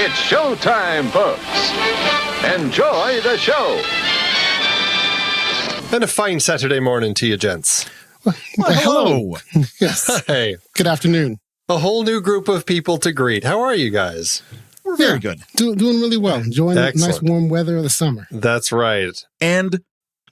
It's showtime, folks. Enjoy the show. And a fine Saturday morning to you, gents. Well, hello. Yes. Hey. Good afternoon. A whole new group of people to greet. How are you guys? We're very good. Doing really well. Enjoying the nice warm weather of the summer. That's right. And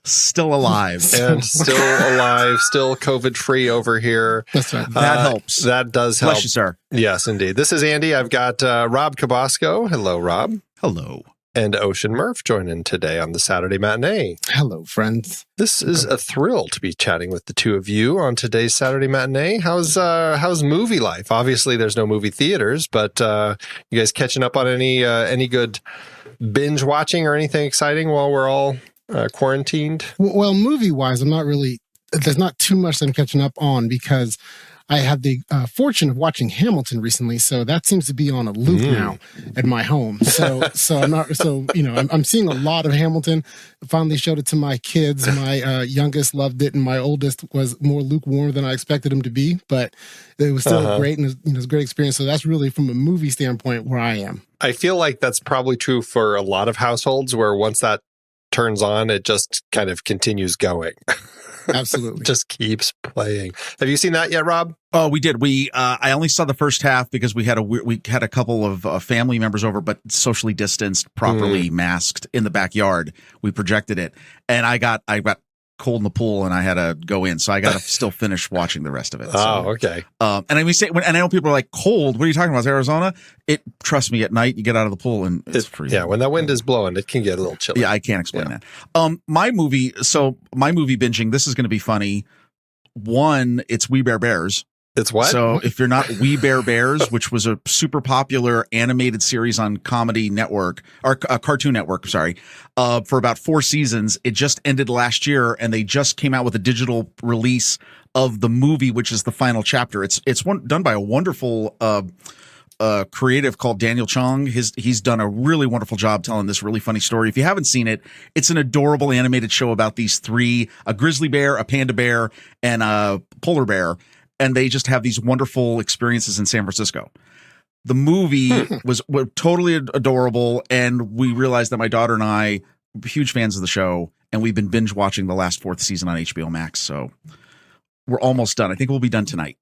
still alive. And still alive, still COVID-free over here. That's right. That helps. That does help. Bless you, sir. Yes, indeed. This is Andy. I've got Rob Cabasco. Hello, Rob. Hello. And Ocean Murph joining today on the Saturday Matinee. Hello, friends. This is a thrill to be chatting with the two of you on today's Saturday Matinee. How's movie life? Obviously, there's no movie theaters, but you guys catching up on any good binge watching or anything exciting while we're all quarantined? Well, movie-wise, there's not too much I'm catching up on because I had the fortune of watching Hamilton recently, so that seems to be on a loop now at my home. So I'm seeing a lot of Hamilton. I finally showed it to my kids. My youngest loved it, and my oldest was more lukewarm than I expected him to be. But it was still great, and it was a great experience. So that's really from a movie standpoint where I am. I feel like that's probably true for a lot of households, where once that turns on, it just kind of continues going. Absolutely. Just keeps playing. Have you seen that yet, Rob? Oh, we did. I only saw the first half because we had a couple of family members over, but socially distanced, properly masked in the backyard. We projected it, and I got cold in the pool, and I had to go in, so I got to still finish watching the rest of it. So, oh, okay. And I know people are like, cold. What are you talking about? It's Arizona. Trust me, at night you get out of the pool and it's freezing. Yeah, when that wind is blowing, it can get a little chilly. Yeah, I can't explain that. My movie binging. This is going to be funny. One, it's We Bare Bears. It's what? So if you're not We Bare Bears, which was a super popular animated series on Comedy Network or Cartoon Network, sorry, for about 4 seasons. It just ended last year, and they just came out with a digital release of the movie, which is the final chapter. It's done by a wonderful creative called Daniel Chong. He's done a really wonderful job telling this really funny story. If you haven't seen it, it's an adorable animated show about these three: a grizzly bear, a panda bear, and a polar bear. And they just have these wonderful experiences in San Francisco. The movie was totally adorable, and we realized that my daughter and I are huge fans of the show, and we've been binge watching the last 4th season on HBO Max. So we're almost done. I think we'll be done tonight.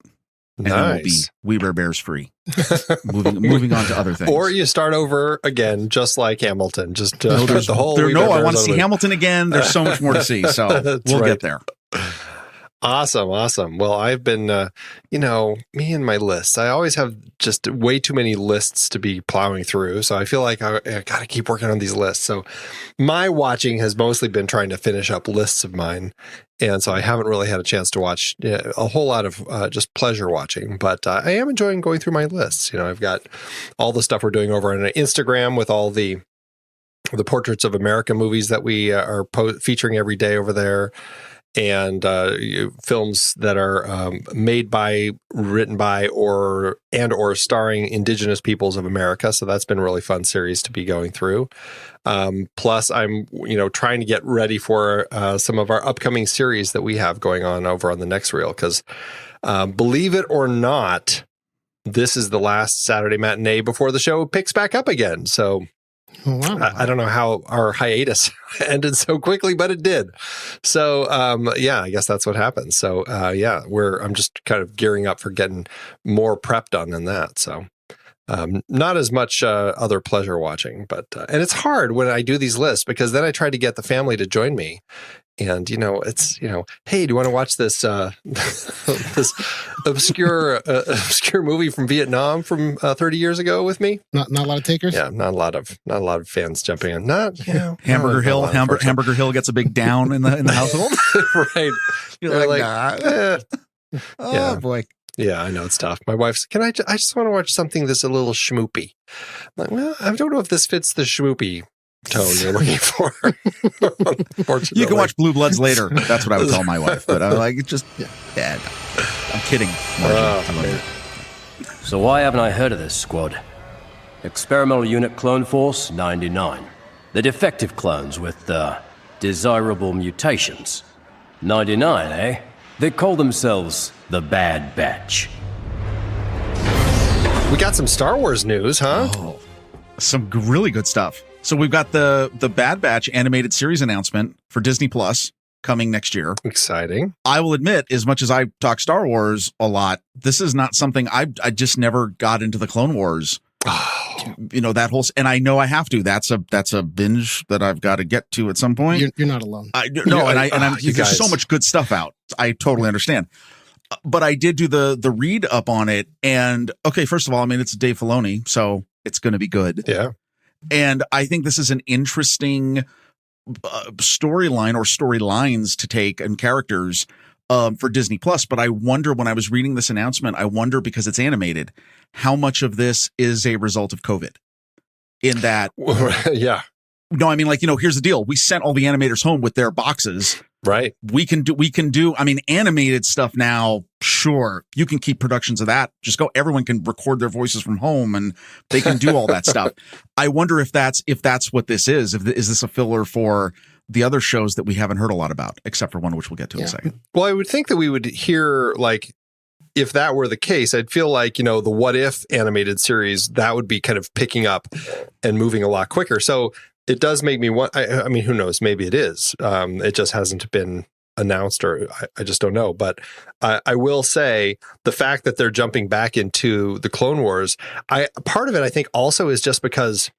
And then we'll be We Bare Bears free. moving on to other things. Or you start over again, just like Hamilton. Just the whole. I want to see Hamilton again. There's so much more to see. So we'll get there. Awesome. Well, I've been, me and my lists. I always have just way too many lists to be plowing through. So I feel like I got to keep working on these lists. So my watching has mostly been trying to finish up lists of mine. And so I haven't really had a chance to watch a whole lot of just pleasure watching. But I am enjoying going through my lists. I've got all the stuff we're doing over on Instagram with all the Portraits of America movies that we are featuring every day over there. And films that are made by, written by, or starring Indigenous peoples of America. So that's been a really fun series to be going through. Plus, I'm trying to get ready for some of our upcoming series that we have going on over on the next reel. Because believe it or not, this is the last Saturday Matinee before the show picks back up again. So. Oh, wow. I don't know how our hiatus ended so quickly, but it did. So, I guess that's what happened. So, I'm just kind of gearing up for getting more prep done than that. So, not as much other pleasure watching, but and it's hard when I do these lists because then I try to get the family to join me. And, it's, hey, do you want to watch this this obscure movie from Vietnam from 30 years ago with me? Not a lot of takers? Yeah, not a lot of fans jumping in. Hamburger Hill gets a big down in the household. Right. You're like, nah. Oh, boy. Yeah, I know it's tough. My wife's, I just want to watch something that's a little schmoopy. I'm like, well, I don't know if this fits the schmoopy tone you're looking for. You can watch Blue Bloods later. That's what I would tell my wife. But I'm like, I'm kidding. So why haven't I heard of this squad? Experimental Unit Clone Force 99. The defective clones with desirable mutations. 99, eh? They call themselves the Bad Batch. We got some Star Wars news, huh? Oh. Some really good stuff. So we've got the Bad Batch animated series announcement for Disney Plus coming next year. Exciting. I will admit, as much as I talk Star Wars a lot, this is not something I just never got into the Clone Wars. That whole, and I know I have to. That's a binge that I've got to get to at some point. You're not alone. There's so much good stuff out. I totally understand. But I did do the read up on it, and okay, first of all, I mean, it's Dave Filoni, so it's going to be good. Yeah. And I think this is an interesting storyline or storylines to take and characters for Disney Plus. But I wonder, when I was reading this announcement, because it's animated, how much of this is a result of COVID? In that, yeah. No, I mean, here's the deal. We sent all the animators home with their boxes. Right. We can do, animated stuff now. Sure. You can keep productions of that. Just go. Everyone can record their voices from home and they can do all that stuff. I wonder if that's what this is. Is this a filler for the other shows that we haven't heard a lot about, except for one, which we'll get to in a second. Well, I would think that we would hear, if that were the case, I'd feel like, the What If animated series, that would be kind of picking up and moving a lot quicker. So it does make me want, I mean, who knows? Maybe it is. It just hasn't been announced, or I just don't know. But I will say the fact that they're jumping back into the Clone Wars, part of it, I think, also is just because,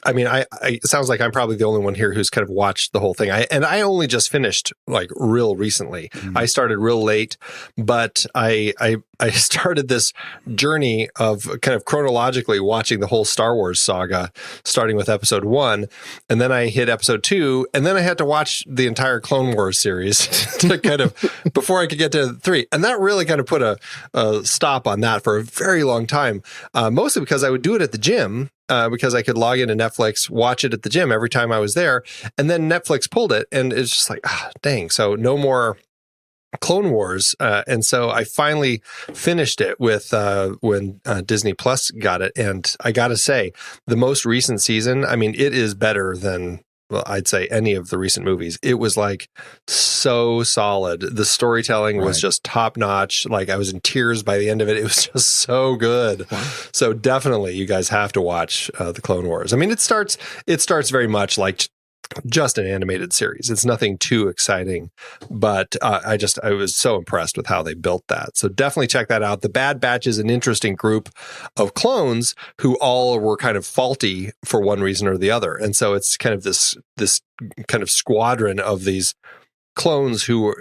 it sounds like I'm probably the only one here who's kind of watched the whole thing. I only just finished real recently. Mm-hmm. I started real late, but I started this journey of kind of chronologically watching the whole Star Wars saga, starting with episode 1. And then I hit episode 2. And then I had to watch the entire Clone Wars series to kind of, before I could get to 3. And that really kind of put a stop on that for a very long time. Mostly because I would do it at the gym. Because I could log into Netflix, watch it at the gym every time I was there. And then Netflix pulled it, and it's just dang. So no more Clone Wars. And so I finally finished it with when Disney Plus got it. And I got to say, the most recent season, it is better than, I'd say, any of the recent movies. It was so solid. The storytelling was just top notch. I was in tears by the end of it. It was just so good. Wow. So definitely you guys have to watch the Clone Wars. It starts very much like just an animated series. It's nothing too exciting, but I was so impressed with how they built that. So definitely check that out. The Bad Batch is an interesting group of clones who all were kind of faulty for one reason or the other. And so it's kind of this kind of squadron of these clones who,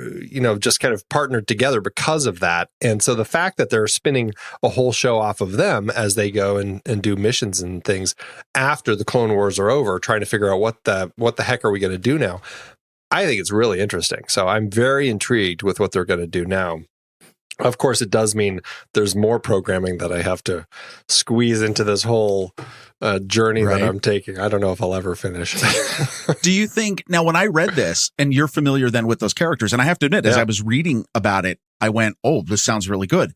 just kind of partnered together because of that. And so the fact that they're spinning a whole show off of them as they go and do missions and things after the Clone Wars are over, trying to figure out what the heck are we going to do now? I think it's really interesting. So I'm very intrigued with what they're going to do now. Of course, it does mean there's more programming that I have to squeeze into this whole journey that I'm taking. I don't know if I'll ever finish. Do you think, now when I read this, and you're familiar then with those characters, and I have to admit, as I was reading about it, I went, oh, this sounds really good.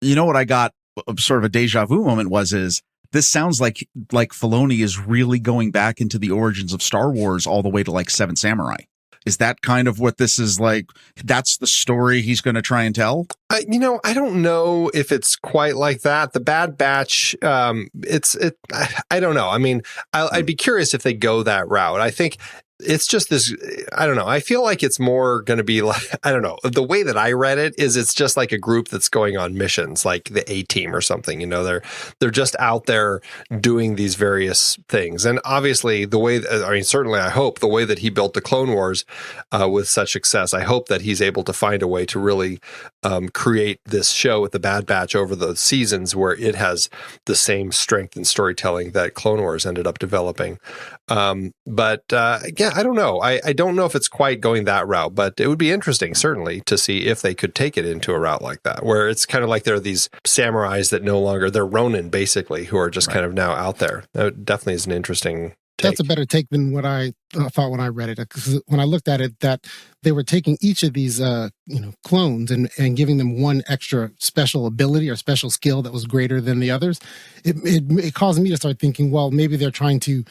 You know what I got sort of a deja vu moment is this sounds like Filoni is really going back into the origins of Star Wars all the way to Seven Samurai. Is that kind of what this is like? That's the story he's going to try and tell? I don't know if it's quite like that. The Bad Batch, I don't know. I'd be curious if they go that route. I think it's just this, I don't know. I feel like it's more going to be I don't know. The way that I read it is it's just like a group that's going on missions, like the A-Team or something. They're just out there doing these various things. And obviously certainly I hope the way that he built the Clone Wars with such success, I hope that he's able to find a way to really create this show with the Bad Batch over the seasons where it has the same strength and storytelling that Clone Wars ended up developing. But again, I don't know. I don't know if it's quite going that route, but it would be interesting, certainly, to see if they could take it into a route like that, where it's kind of like there are these samurais that no longer, they're Ronin, basically, who are just kind of now out there. That definitely is an interesting take. That's a better take than what I thought when I read it. Because when I looked at it, that they were taking each of these clones and giving them one extra special ability or special skill that was greater than the others. It caused me to start thinking, well, maybe they're trying to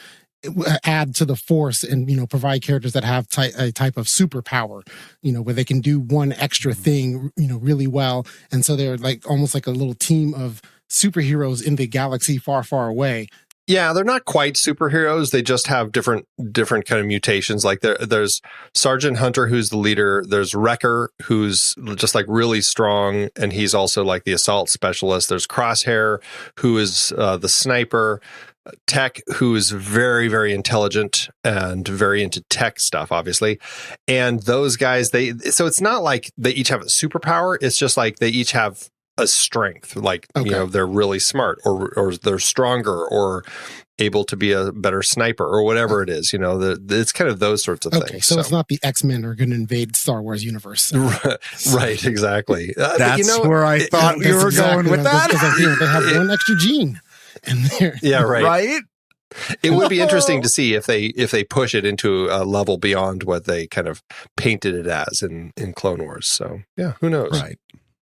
add to the force and provide characters that have a type of superpower, where they can do one extra thing really well, and so they're almost like a little team of superheroes in the galaxy far away Yeah, they're not quite superheroes. They just have different kind of mutations. Like there's Sergeant Hunter, who's the leader. There's Wrecker, who's just like really strong, and he's also like the assault specialist. There's Crosshair, who is the sniper. Tech, who is very, very intelligent and very into tech stuff, obviously. And those guys, so it's not like they each have a superpower. It's just like they each have a strength, like, they're really smart or they're stronger or able to be a better sniper or whatever it is, it's kind of those sorts of things. So it's not the X-Men are going to invade Star Wars universe. Right, exactly. That's where I thought you were going with that. They have one extra gene in there. Yeah, right. Right? It would be interesting to see if they push it into a level beyond what they kind of painted it as in Clone Wars. So, yeah, who knows? Right.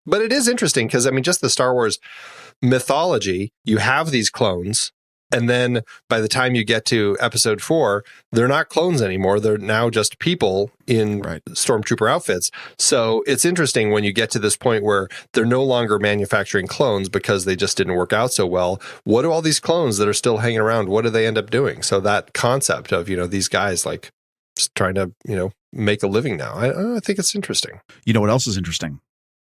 But it is interesting because, just the Star Wars mythology, you have these clones, and then by the time you get to episode 4, they're not clones anymore. They're now just people in stormtrooper outfits. So it's interesting when you get to this point where they're no longer manufacturing clones because they just didn't work out so well. What do all these clones that are still hanging around, what do they end up doing? So that concept of, these guys like just trying to, make a living now, I think it's interesting. You know what else is interesting?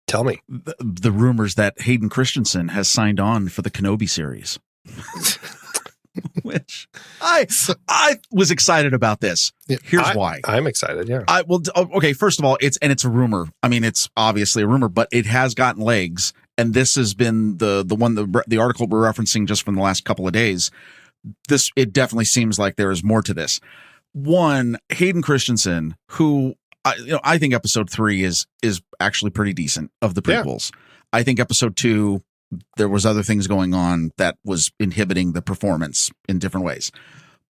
Tell me. The rumors that Hayden Christensen has signed on for the Kenobi series. Which I was excited about this. Here's why. I'm excited, yeah. Okay, first of all, it's a rumor. It's obviously a rumor, but it has gotten legs. And this has been the article we're referencing just from the last couple of days. It definitely seems like there is more to this. One, Hayden Christensen, who I think episode 3 is actually pretty decent of the prequels. Yeah. I think episode 2, there was other things going on that was inhibiting the performance in different ways.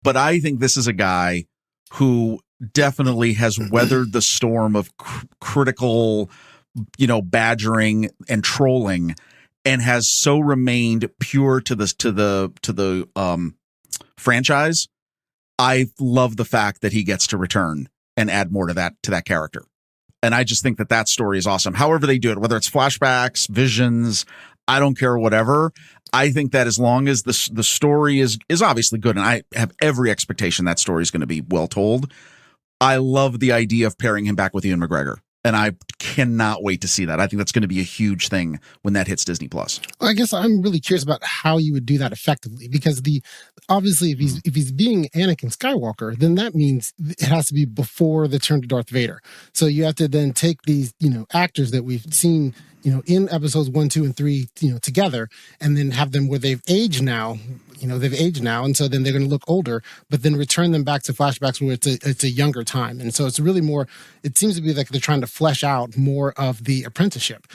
But I think this is a guy who definitely has weathered the storm of critical, badgering and trolling, and has so remained pure to the franchise. I love the fact that he gets to return and add more to that character. And I just think that story is awesome. However they do it, whether it's flashbacks, visions, I don't care, whatever. I think that as long as the story is obviously good, and I have every expectation that story is going to be well told, I love the idea of pairing him back with Ewan McGregor. And I cannot wait to see that. I think that's going to be a huge thing when that hits Disney Plus. Well, I guess I'm really curious about how you would do that effectively, because obviously if he's being Anakin Skywalker, then that means it has to be before the turn to Darth Vader. So you have to then take these, actors that we've seen, in episodes 1, 2, and 3, together, and then have them where they've aged now. And so then they're going to look older, but then return them back to flashbacks where it's a younger time. And so it's really more, it seems to be like they're trying to flesh out more of the apprenticeship.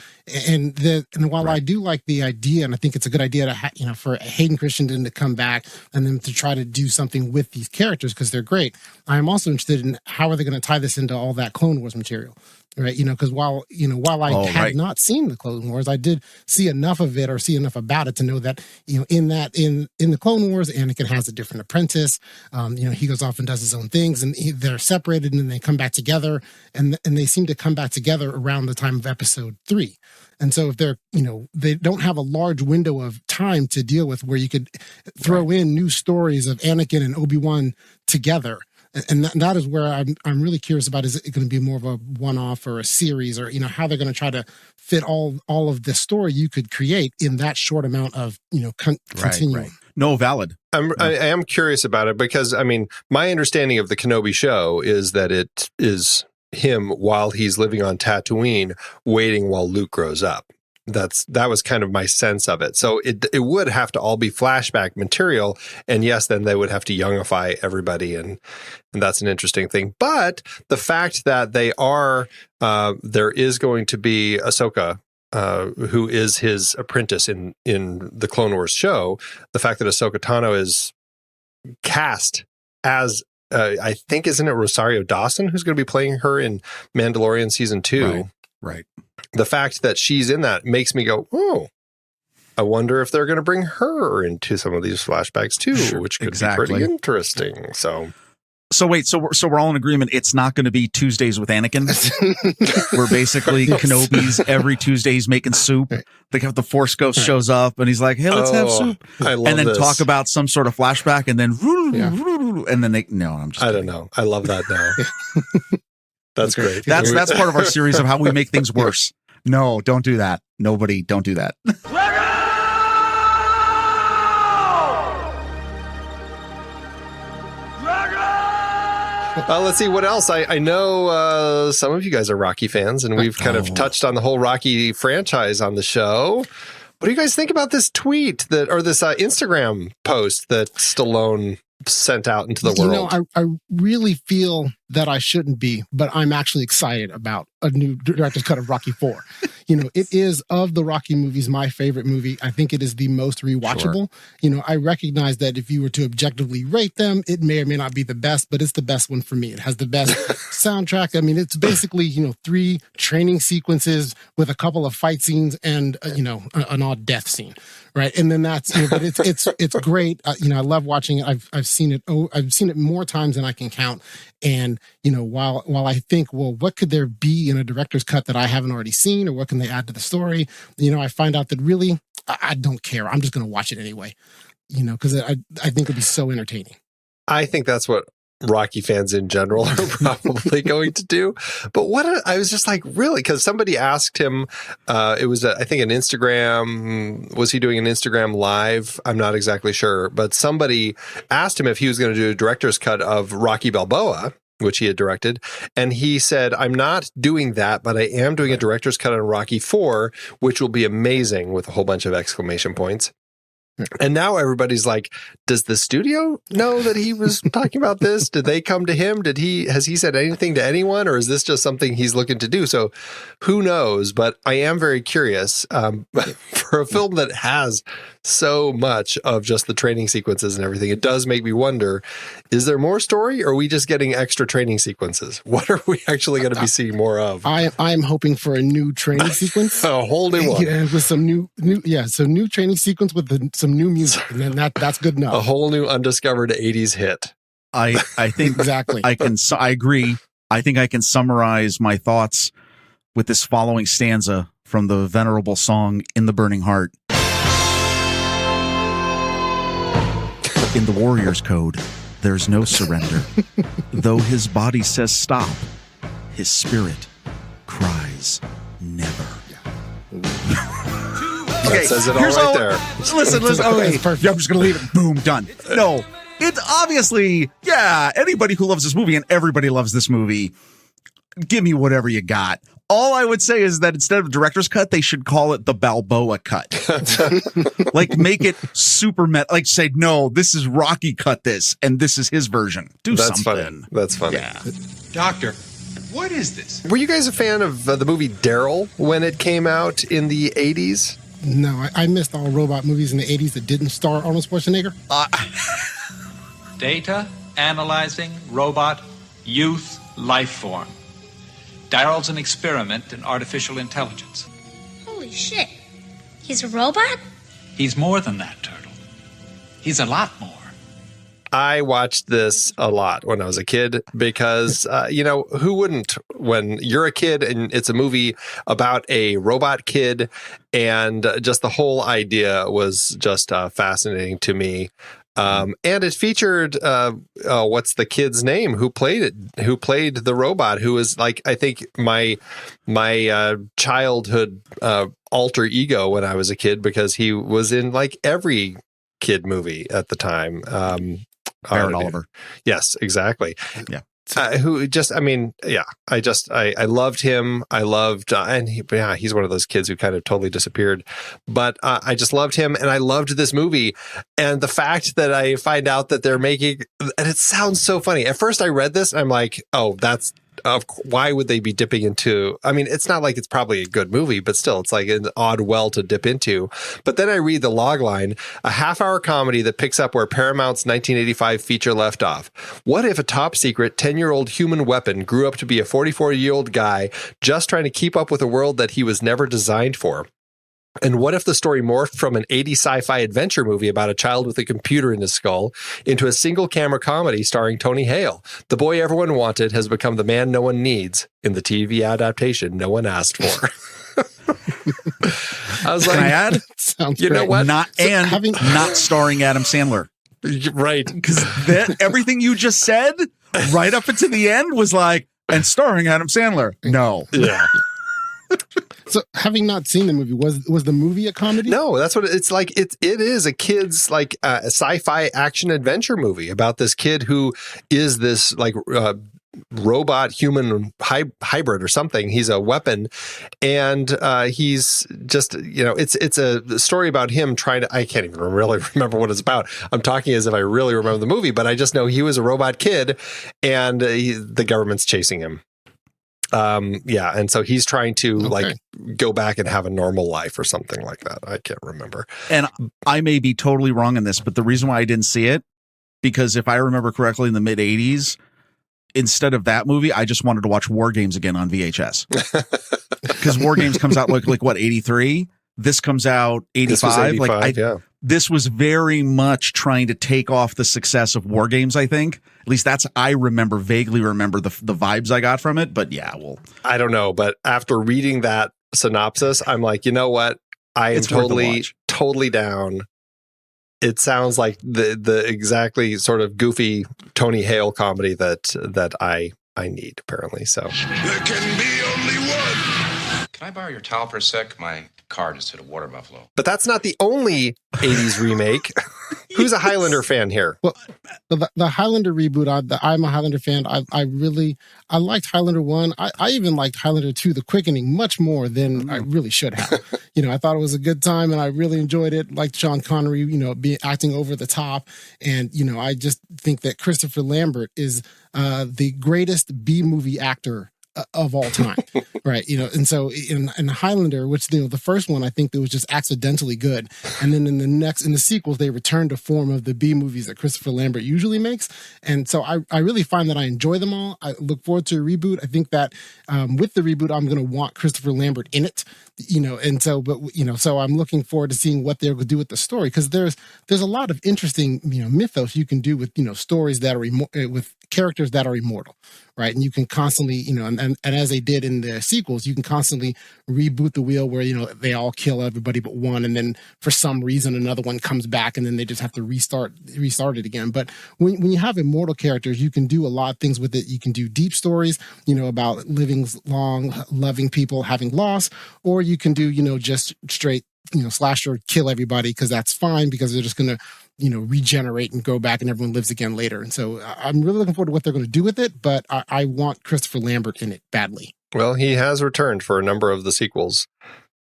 And while I do like the idea, and I think it's a good idea to for Hayden Christensen to come back and then to try to do something with these characters because they're great, I am also interested in how are they going to tie this into all that Clone Wars material. Right, because while I had not seen the Clone Wars, I did see enough of it or see enough about it to know that in the Clone Wars, Anakin has a different apprentice. He goes off and does his own things, and they're separated, and then they come back together, and they seem to come back together around the time of episode 3. And so if they're they don't have a large window of time to deal with where you could throw in new stories of Anakin and Obi-Wan together. And that is where I'm really curious about, is it going to be more of a one-off or a series, or, how they're going to try to fit all of the story you could create in that short amount of, continuum. Right. No, valid. I am curious about it because, my understanding of the Kenobi show is that it is him while he's living on Tatooine, waiting while Luke grows up. That was kind of my sense of it. So it would have to all be flashback material, and yes, then they would have to youngify everybody, and that's an interesting thing. But the fact that they are there is going to be Ahsoka, who is his apprentice in the Clone Wars show. The fact that Ahsoka Tano is cast as I think, isn't it Rosario Dawson who's going to be playing her in Mandalorian season 2? Right. The fact that she's in that makes me go, oh, I wonder if they're going to bring her into some of these flashbacks too, which could be pretty interesting. So So wait, so we're all in agreement. It's not going to be Tuesdays with Anakin. We're basically Kenobi's every Tuesday he's making soup. The Force Ghost shows up and he's like, "Hey, let's have soup," I love and then this. talk about some sort of flashback, and then and then I don't know. I love that now. That's great. That's part of our series of how we make things worse. No, don't do that. Nobody, don't do that. Let's see what else. I know some of you guys are Rocky fans, and we've kind of touched on the whole Rocky franchise on the show. What do you guys think about this tweet or this Instagram post that Stallone sent out into the world? You know, I really feel that I shouldn't be, but I'm actually excited about a new director's cut of Rocky IV. You know, it is, of the Rocky movies, my favorite movie. I think it is the most rewatchable. Sure. You know, I recognize that if you were to objectively rate them, it may or may not be the best, but it's the best one for me. It has the best soundtrack. I mean, it's basically, 3 training sequences with a couple of fight scenes and, an odd death scene. Right. And then that's, but it's great. I love watching it. I've seen it. I've seen it more times than I can count. And, while I think, well, what could there be in a director's cut that I haven't already seen, or what can they add to the story? I find out that really, I don't care. I'm just going to watch it anyway, because I think it'd be so entertaining. I think that's what Rocky fans in general are probably going to do. But I was just like, really? Because somebody asked him, it was, I think, an Instagram, was he doing an Instagram live? I'm not exactly sure. But somebody asked him if he was going to do a director's cut of Rocky Balboa, which he had directed. And he said, I'm not doing that, but I am doing a director's cut on Rocky IV, which will be amazing, with a whole bunch of exclamation points. And now everybody's like, does the studio know that he was talking about this? Did they come to him? Has he said anything to anyone, or is this just something he's looking to do? So who knows? But I am very curious for a film that has so much of just the training sequences and everything. It does make me wonder, is there more story, or are we just getting extra training sequences? What are we actually going to be seeing more of? I'm hoping for a new training sequence. A whole new one. Yeah, with some new training sequence with some new music, and then that's good enough. A whole new undiscovered 80s hit. I think exactly. I agree. I think I can summarize my thoughts with this following stanza from the venerable song "In the Burning Heart." In the Warrior's Code, there's no surrender. Though his body says stop, his spirit cries never. That says it all right there. Listen. Okay, I'm just going to leave it. Boom, done. No, it's obviously, anybody who loves this movie, and everybody loves this movie, give me whatever you got. All I would say is that instead of director's cut, they should call it the Balboa cut. Like, make it super meta. Like, say, no, this is Rocky cut this, and this is his version. That's something. Funny. That's funny. Yeah. Doctor, what is this? Were you guys a fan of the movie D.A.R.Y.L when it came out in the 80s? No, I missed all robot movies in the 80s that didn't star Arnold Schwarzenegger. Data, analyzing, robot, youth, life form. D.A.R.Y.L's an experiment in artificial intelligence. Holy shit. He's a robot? He's more than that, Turtle. He's a lot more. I watched this a lot when I was a kid because, who wouldn't when you're a kid and it's a movie about a robot kid, and just the whole idea was just fascinating to me. And it featured, what's the kid's name who played the robot, who was like, I think my childhood alter ego when I was a kid, because he was in like every kid movie at the time. Baron Oliver. Yes, exactly. Yeah. I loved him. I loved, he's one of those kids who kind of totally disappeared, but I just loved him, and I loved this movie. And the fact that I find out that they're making, and it sounds so funny. At first I read this and I'm like, oh, why would they be dipping into, I mean, it's not like it's probably a good movie, but still, it's like an odd well to dip into. But then I read the log line, a half-hour comedy that picks up where Paramount's 1985 feature left off. What if a top-secret 10-year-old human weapon grew up to be a 44-year-old guy just trying to keep up with a world that he was never designed for? And what if the story morphed from an 80s sci-fi adventure movie about a child with a computer in his skull into a single camera comedy starring Tony Hale? The boy everyone wanted has become the man no one needs in the TV adaptation no one asked for. I was like, Can I add? Sounds you know great. what? Not not starring Adam Sandler. Right. Because everything you just said right up into the end was like, and starring Adam Sandler. No. Yeah. So, having not seen the movie, was the movie a comedy? No, that's what it's like. It is a kid's like a sci-fi action adventure movie about this kid who is this like robot human hybrid or something. He's a weapon, and he's just, you know, it's a story about him trying to. I can't even really remember what it's about. I'm talking as if I really remember the movie, but I just know he was a robot kid, and the government's chasing him. Yeah, and so he's trying to like go back and have a normal life or something like that. I can't remember. And I may be totally wrong in this, but the reason why I didn't see it, because if I remember correctly, in the mid 80s, instead of that movie, I just wanted to watch War Games again on VHS. Because War Games comes out like what, 83? This comes out 85. This was 85, yeah. This was very much trying to take off the success of War Games, I think. At least I vaguely remember the vibes I got from it. But yeah, well, I don't know. But after reading that synopsis, I'm like, you know what? I am totally down. It sounds like the exactly sort of goofy Tony Hale comedy that I need, apparently. So there can be only one. Can I borrow your towel for a sec? My car just hit a water buffalo. But that's not the only 80s remake. Who's a Highlander fan here? Well, the Highlander reboot, I'm a Highlander fan. I liked Highlander 1. I even liked Highlander 2, The Quickening, much more than I really should have. I thought it was a good time and I really enjoyed it. Liked Sean Connery, acting over the top. And, I just think that Christopher Lambert is the greatest B-movie actor of all time. Right. And so in Highlander, which, the first one, I think that was just accidentally good. And then in the sequels, they returned to form of the B movies that Christopher Lambert usually makes. And so I really find that I enjoy them all. I look forward to a reboot. I think that with the reboot, I'm going to want Christopher Lambert in it, and so, so I'm looking forward to seeing what they're going to do with the story. Cause there's a lot of interesting, mythos you can do with, stories that are with characters that are immortal. Right. And you can constantly, and as they did in the sequels, you can constantly reboot the wheel where, they all kill everybody but one. And then for some reason, another one comes back and then they just have to restart it again. But when you have immortal characters, you can do a lot of things with it. You can do deep stories, about living long, loving people, having loss, or you can do, just straight, slasher, kill everybody because that's fine because they're just going to, regenerate and go back and everyone lives again later. And so I'm really looking forward to what they're going to do with it, but I want Christopher Lambert in it badly. Well, he has returned for a number of the sequels,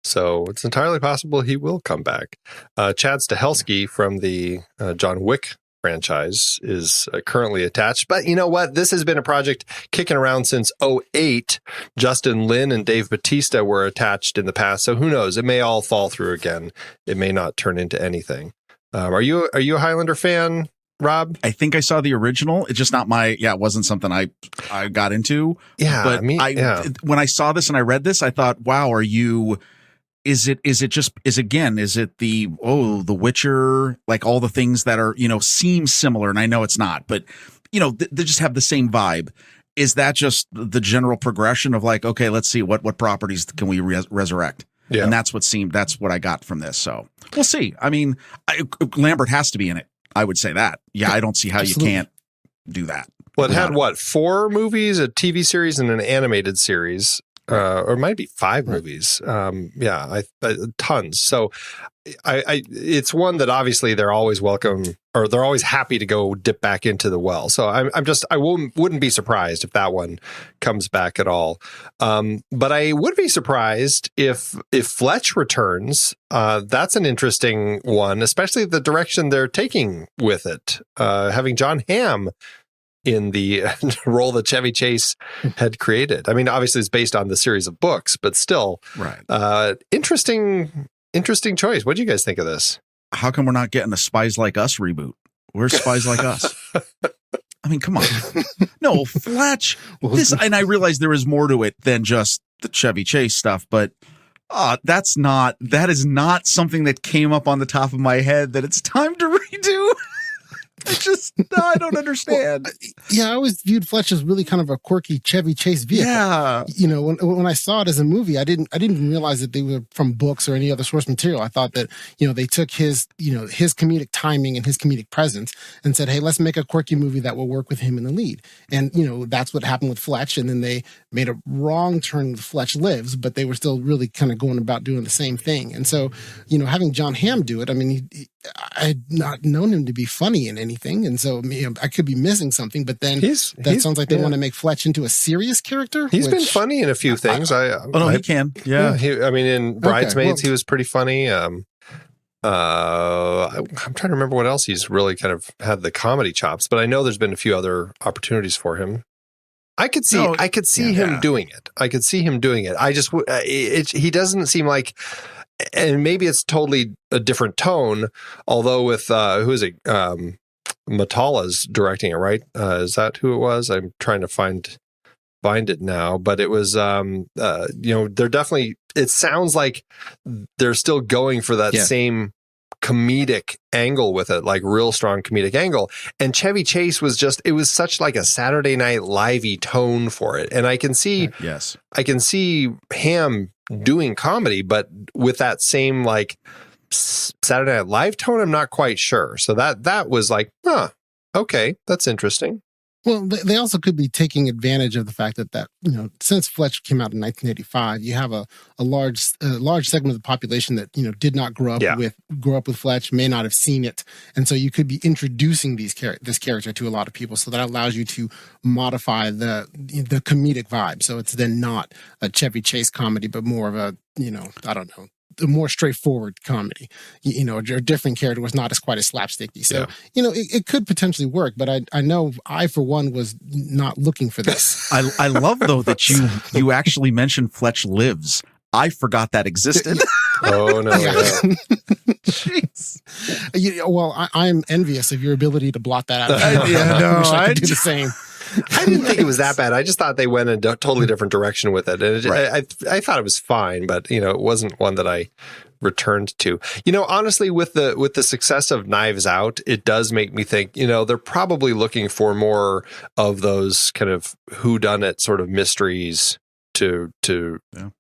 so it's entirely possible he will come back. Chad Stahelski from the John Wick franchise is currently attached, but you know what? This has been a project kicking around since 2008. Justin Lin and Dave Bautista were attached in the past, so who knows? It may all fall through again. It may not turn into anything. Are you a Highlander fan, Rob? I think I saw the original. It's just not it wasn't something I got into. Yeah. But when I saw this and I read this, I thought, wow, is it the Witcher, like all the things that are, seem similar. And I know it's not, but they just have the same vibe. Is that just the general progression of like, okay, let's see what properties can we resurrect? Yeah. And that's what I got from this. So we'll see. I mean, Lambert has to be in it. I would say that. Yeah. I don't see how you can't do that. Well, it had 4 movies, a TV series and an animated series, or it might be 5 movies. Tons. So it's one that obviously they're always welcome, or they're always happy to go dip back into the well. So I wouldn't be surprised if that one comes back at all. But I would be surprised if Fletch returns. That's an interesting one, especially the direction they're taking with it. Having Jon Hamm in the role that Chevy Chase had created. I mean, obviously it's based on the series of books, but still, right. Interesting choice. What do you guys think of this? How come we're not getting a Spies Like Us reboot? Where's Spies Like Us? I mean, come on. No, Fletch. And I realize there is more to it than just the Chevy Chase stuff, but That is not something that came up on the top of my head that it's time to redo. I don't understand. Well, I always viewed Fletch as really kind of a quirky Chevy Chase vehicle. Yeah. When I saw it as a movie, I didn't even realize that they were from books or any other source material. I thought that, they took his comedic timing and his comedic presence and said, hey, let's make a quirky movie that will work with him in the lead. And, that's what happened with Fletch. And then they made a wrong turn with Fletch Lives, but they were still really kind of going about doing the same thing. And so, having Jon Hamm do it, I mean, I had not known him to be funny in anything, and so I could be missing something. But then that sounds like they want to make Fletch into a serious character. He's been funny in a few things. He can. Yeah. In Bridesmaids, he was pretty funny. I'm trying to remember what else he's really kind of had the comedy chops, but I know there's been a few other opportunities for him. I could see him doing it. I could see him doing it. I just he doesn't seem like. And maybe it's totally a different tone, although with, who is it? Matala's directing it, right? Is that who it was? I'm trying to find it now, but it was, they're definitely, it sounds like they're still going for that same comedic angle with it, like real strong comedic angle. And Chevy Chase was it was such like a Saturday Night Live-y tone for it. And I can see Hamm doing comedy, but with that same like Saturday Night Live tone, I'm not quite sure. So that was like, okay, that's interesting. Well, they also could be taking advantage of the fact that since Fletch came out in 1985, you have a large segment of the population that did not grow up with Fletch, may not have seen it, and so you could be introducing this character to a lot of people. So that allows you to modify the comedic vibe. So it's then not a Chevy Chase comedy, but more of a a more straightforward comedy, a different character was not as quite as slapsticky. So, it could potentially work, but I know I, for one, was not looking for this. I love though that you actually mentioned Fletch Lives. I forgot that existed. Oh no! Jeez. I'm envious of your ability to blot that out. I wish I could do the same. I didn't think it was that bad. I just thought they went in a totally different direction with it. And I thought it was fine, but it wasn't one that I returned to. Honestly, with the success of Knives Out, it does make me think, they're probably looking for more of those kind of whodunit sort of mysteries to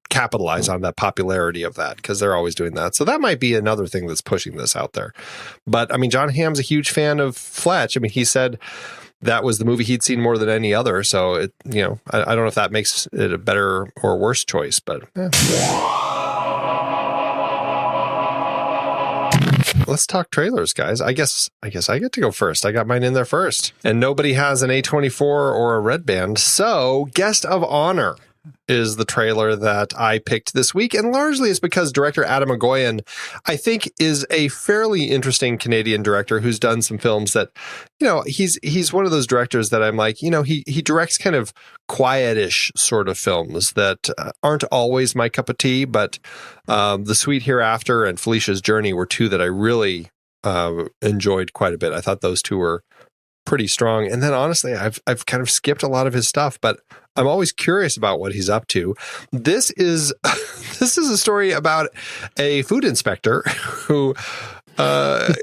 capitalize on that popularity of that, because they're always doing that. So that might be another thing that's pushing this out there. But I mean, Jon Hamm's a huge fan of Fletch. I mean, he said that was the movie he'd seen more than any other. So I don't know if that makes it a better or worse choice, but let's talk trailers, guys. I guess I get to go first. I got mine in there first, and nobody has an A24 or a Red Band. So Guest of Honor is the trailer that I picked this week, and largely it's because director Adam Agoyan, I think, is a fairly interesting Canadian director who's done some films that, he's one of those directors that I'm like, he directs kind of quietish sort of films that aren't always my cup of tea, but The Sweet Hereafter and Felicia's Journey were two that I really enjoyed quite a bit. I thought those two were pretty strong. And then honestly, I've kind of skipped a lot of his stuff, but I'm always curious about what he's up to. This is a story about a food inspector who David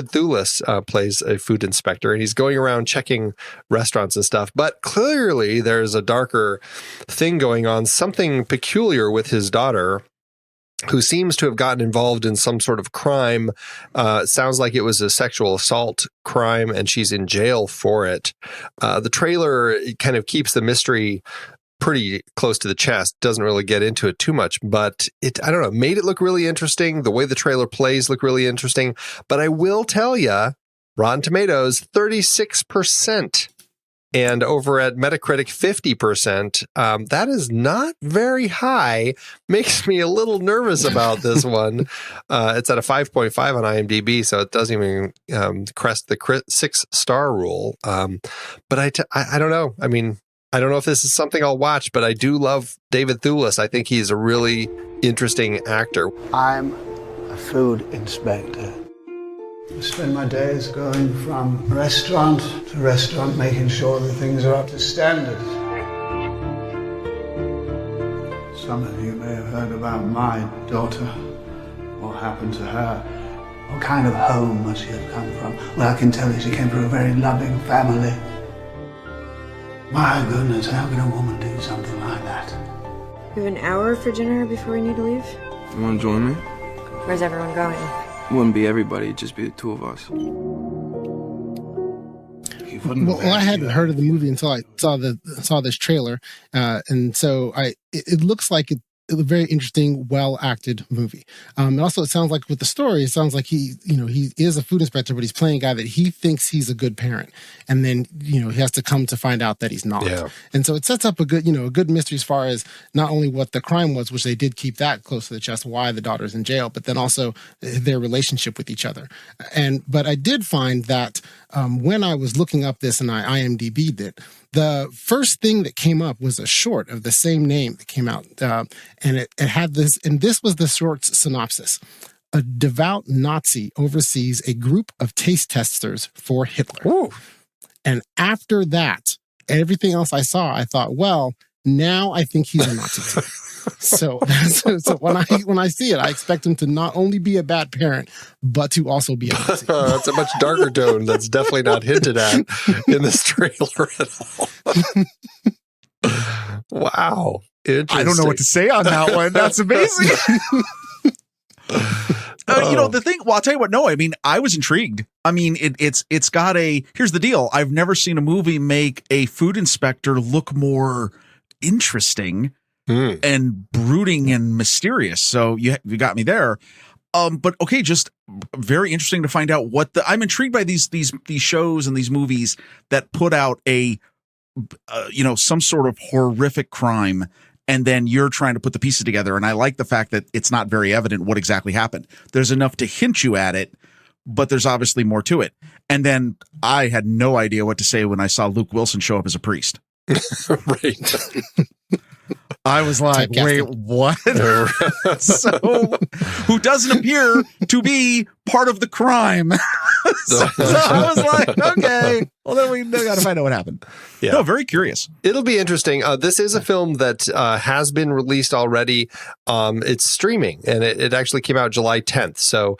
Thewlis plays a food inspector, and he's going around checking restaurants and stuff. But clearly there's a darker thing going on, something peculiar with his daughter, who seems to have gotten involved in some sort of crime. Sounds like it was a sexual assault crime, and she's in jail for it. The trailer kind of keeps the mystery pretty close to the chest, doesn't really get into it too much, but made it look really interesting. The way the trailer plays look really interesting. But I will tell you, Rotten Tomatoes, 36%. And over at Metacritic, 50%. That is not very high. Makes me a little nervous about this one. It's at a 5.5 on IMDb, so it doesn't even crest the 6-star rule. But I don't know. I mean, I don't know if this is something I'll watch, but I do love David Thewlis. I think he's a really interesting actor. I'm a food inspector. I spend my days going from restaurant to restaurant, making sure that things are up to standard. Some of you may have heard about my daughter. What happened to her? What kind of home must she have come from? Well, I can tell you she came from a very loving family. My goodness, how can a woman do something like that? We have an hour for dinner before we need to leave. You want to join me? Where's everyone going? It wouldn't be everybody, it'd just be the two of us. Well, I hadn't heard of the movie until I saw this trailer, and so it looks like it's a very interesting, well-acted movie. And also, it sounds like with the story, it sounds like he is a food inspector, but he's playing a guy that he thinks he's a good parent, and then he has to come to find out that he's not. Yeah. And so it sets up a good mystery as far as not only what the crime was, which they did keep that close to the chest, why the daughter's in jail, but then also their relationship with each other. But I did find that when I was looking up this and I IMDb'd it, the first thing that came up was a short of the same name that came out. And it had this, and this was the short's synopsis. A devout Nazi oversees a group of taste testers for Hitler. Ooh. And after that, everything else I saw, I thought, well, now I think he's a Nazi too. So when I see it, I expect him to not only be a bad parent, but to also be a Nazi. That's a much darker tone. That's definitely not hinted at in this trailer at all. Wow. I don't know what to say on that one. That's amazing. The thing, well, I'll tell you what, no, I mean, I was intrigued. I mean, it's got here's the deal. I've never seen a movie make a food inspector look more interesting and brooding and mysterious. So you got me there. But okay, just very interesting to find out I'm intrigued by these shows and these movies that put out some sort of horrific crime, and then you're trying to put the pieces together. And I like the fact that it's not very evident what exactly happened. There's enough to hint you at it, but there's obviously more to it. And then I had no idea what to say when I saw Luke Wilson show up as a priest. Right. I was like, wait, what? So, who doesn't appear to be part of the crime? so I was like, okay, well, then we got to find out what happened. Yeah. No, very curious. It'll be interesting. This is a film that has been released already. It's streaming, and it actually came out July 10th. So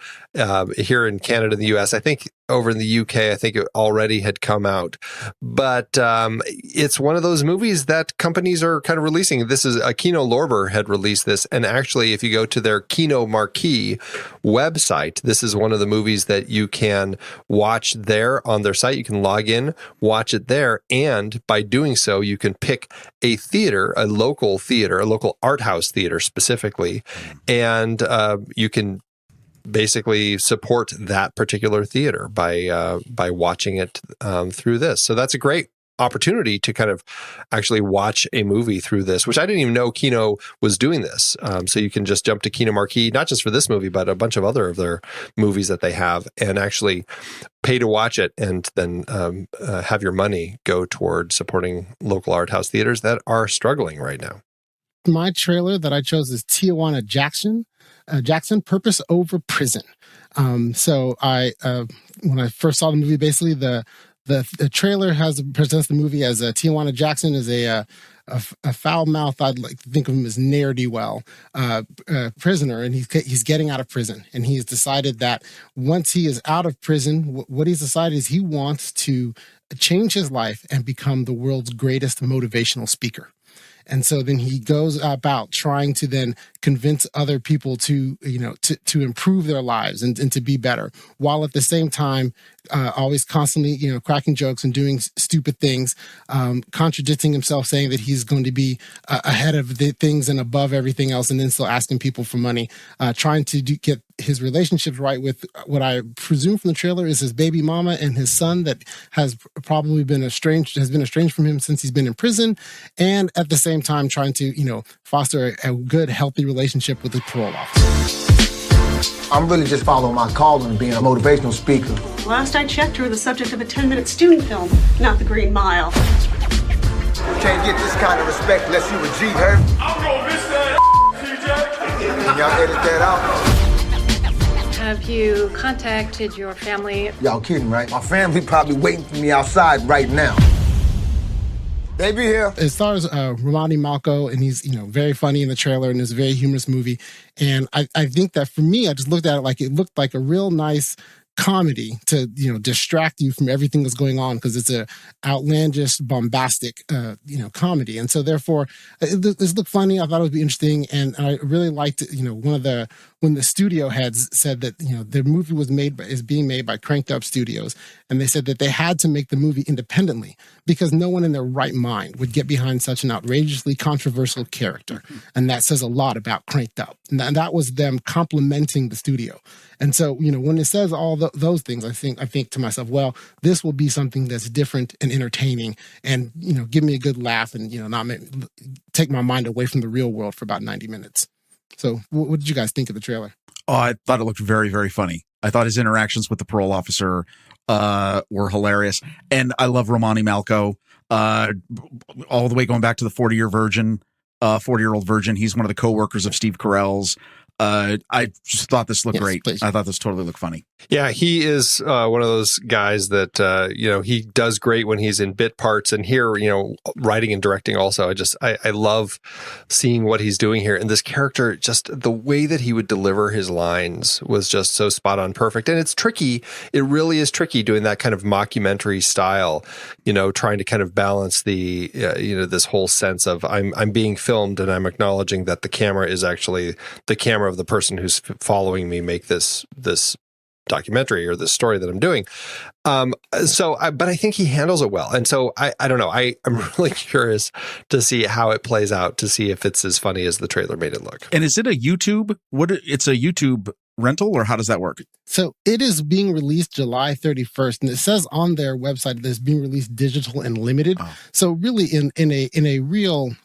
here in Canada and the US, I think over in the UK, I think it already had come out. But it's one of those movies that companies are kind of releasing. This is Kino Lorber had released this. And actually, if you go to their Kino Marquee website, this is one of the movies that you can watch there on their site. You can log in, watch it there. And by doing so, you can pick a theater, a local art house theater specifically. And you can basically support that particular theater by watching it through this. So that's a great opportunity to kind of actually watch a movie through this, which I didn't even know Kino was doing this. So you can just jump to Kino Marquee, not just for this movie, but a bunch of other of their movies that they have, and actually pay to watch it, and then have your money go toward supporting local art house theaters that are struggling right now. My trailer that I chose is Tijuana Jackson, Purpose Over Prison. So when I first saw the movie, basically the trailer presents the movie as Tijuana Jackson is a foul mouth. I'd like to think of him as ne'er-do-well prisoner, and he's getting out of prison, and he's decided that once he is out of prison, what he's decided is he wants to change his life and become the world's greatest motivational speaker. And so then he goes about trying to then convince other people to improve their lives and to be better, while at the same time always constantly cracking jokes and doing stupid things, contradicting himself, saying that he's going to be ahead of the things and above everything else, and then still asking people for money, trying to get his relationships right with what I presume from the trailer is his baby mama and his son that has probably been estranged from him since he's been in prison, and at the same time trying to foster a good, healthy relationship with his parole officer. I'm really just following my calling, being a motivational speaker. Last I checked, you were the subject of a 10-minute student film, not the Green Mile. You can't get this kind of respect unless you a G, her. I'm gonna miss that, TJ. Can y'all edit that out? Have you contacted your family? Y'all kidding, right? My family probably waiting for me outside right now. They be here. It stars Romani Malco, and he's very funny in the trailer, and it's a very humorous movie. And I think that for me, I just looked at it like it looked like a real nice comedy to distract you from everything that's going on, because it's a outlandish, bombastic comedy, and so therefore this looked funny. I thought it would be interesting, and I really liked when the studio heads said that the movie is being made by Cranked Up Studios, and they said that they had to make the movie independently because no one in their right mind would get behind such an outrageously controversial character, and that says a lot about Cranked Up, and that was them complimenting the studio. And so, when it says all those things, I think to myself, well, this will be something that's different and entertaining, and give me a good laugh, and not take my mind away from the real world for about 90 minutes. So, what did you guys think of the trailer? Oh, I thought it looked very, very funny. I thought his interactions with the parole officer were hilarious, and I love Romani Malco. All the way going back to the 40-year-old virgin. He's one of the co-workers of Steve Carell's. I just thought this looked great. Please. I thought this totally looked funny. Yeah, he is one of those guys that, he does great when he's in bit parts, and here, writing and directing also. I love seeing what he's doing here. And this character, just the way that he would deliver his lines was just so spot on perfect. And it's tricky. It really is tricky doing that kind of mockumentary style, trying to kind of balance the, this whole sense of I'm being filmed and I'm acknowledging that the camera is actually the camera of the person who's following me make this documentary or this story that I'm doing. But I think he handles it well. And so I don't know. I'm really curious to see how it plays out, to see if it's as funny as the trailer made it look. And is it a YouTube? It's a YouTube rental, or how does that work? So it is being released July 31st, and it says on their website that it's being released digital and limited. Oh. So really in a real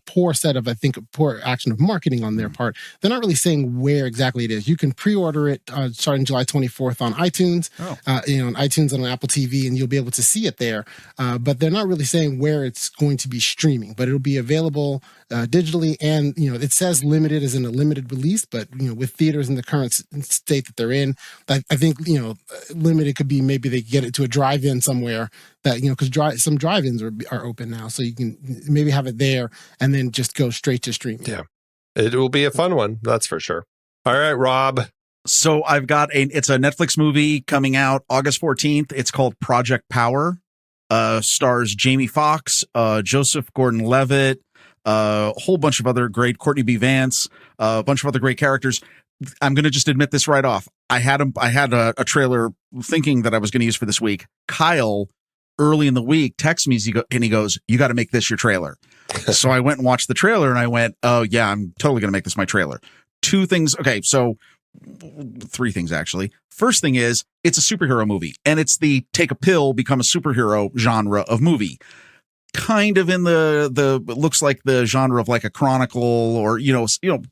poor set of, I think, poor action of marketing on their part. They're not really saying where exactly it is. You can pre-order it starting July 24th on iTunes, on iTunes and on Apple TV, and you'll be able to see it there. But they're not really saying where it's going to be streaming, but it'll be available digitally. And, it says limited as in a limited release, but, with theaters in the current state that they're in, I think, limited could be maybe they get it to a drive-in somewhere that, because some drive-ins are open now. So you can maybe have it there and then just go straight to streaming. Yeah. It will be a fun one. That's for sure. All right, Rob. So I've got it's a Netflix movie coming out August 14th. It's called Project Power. Stars Jamie Foxx, Joseph Gordon-Levitt, a whole bunch of other great, Courtney B. Vance, a bunch of other great characters. I'm going to just admit this right off. I had a trailer thinking that I was going to use for this week. Kyle, early in the week, texts me and he goes, "You got to make this your trailer." So I went and watched the trailer and I went, "Oh yeah, I'm totally going to make this my trailer." Two things. Okay. So three things actually. First thing is it's a superhero movie, and it's the take a pill, become a superhero genre of movie. Kind of in the looks like the genre of like a Chronicle, or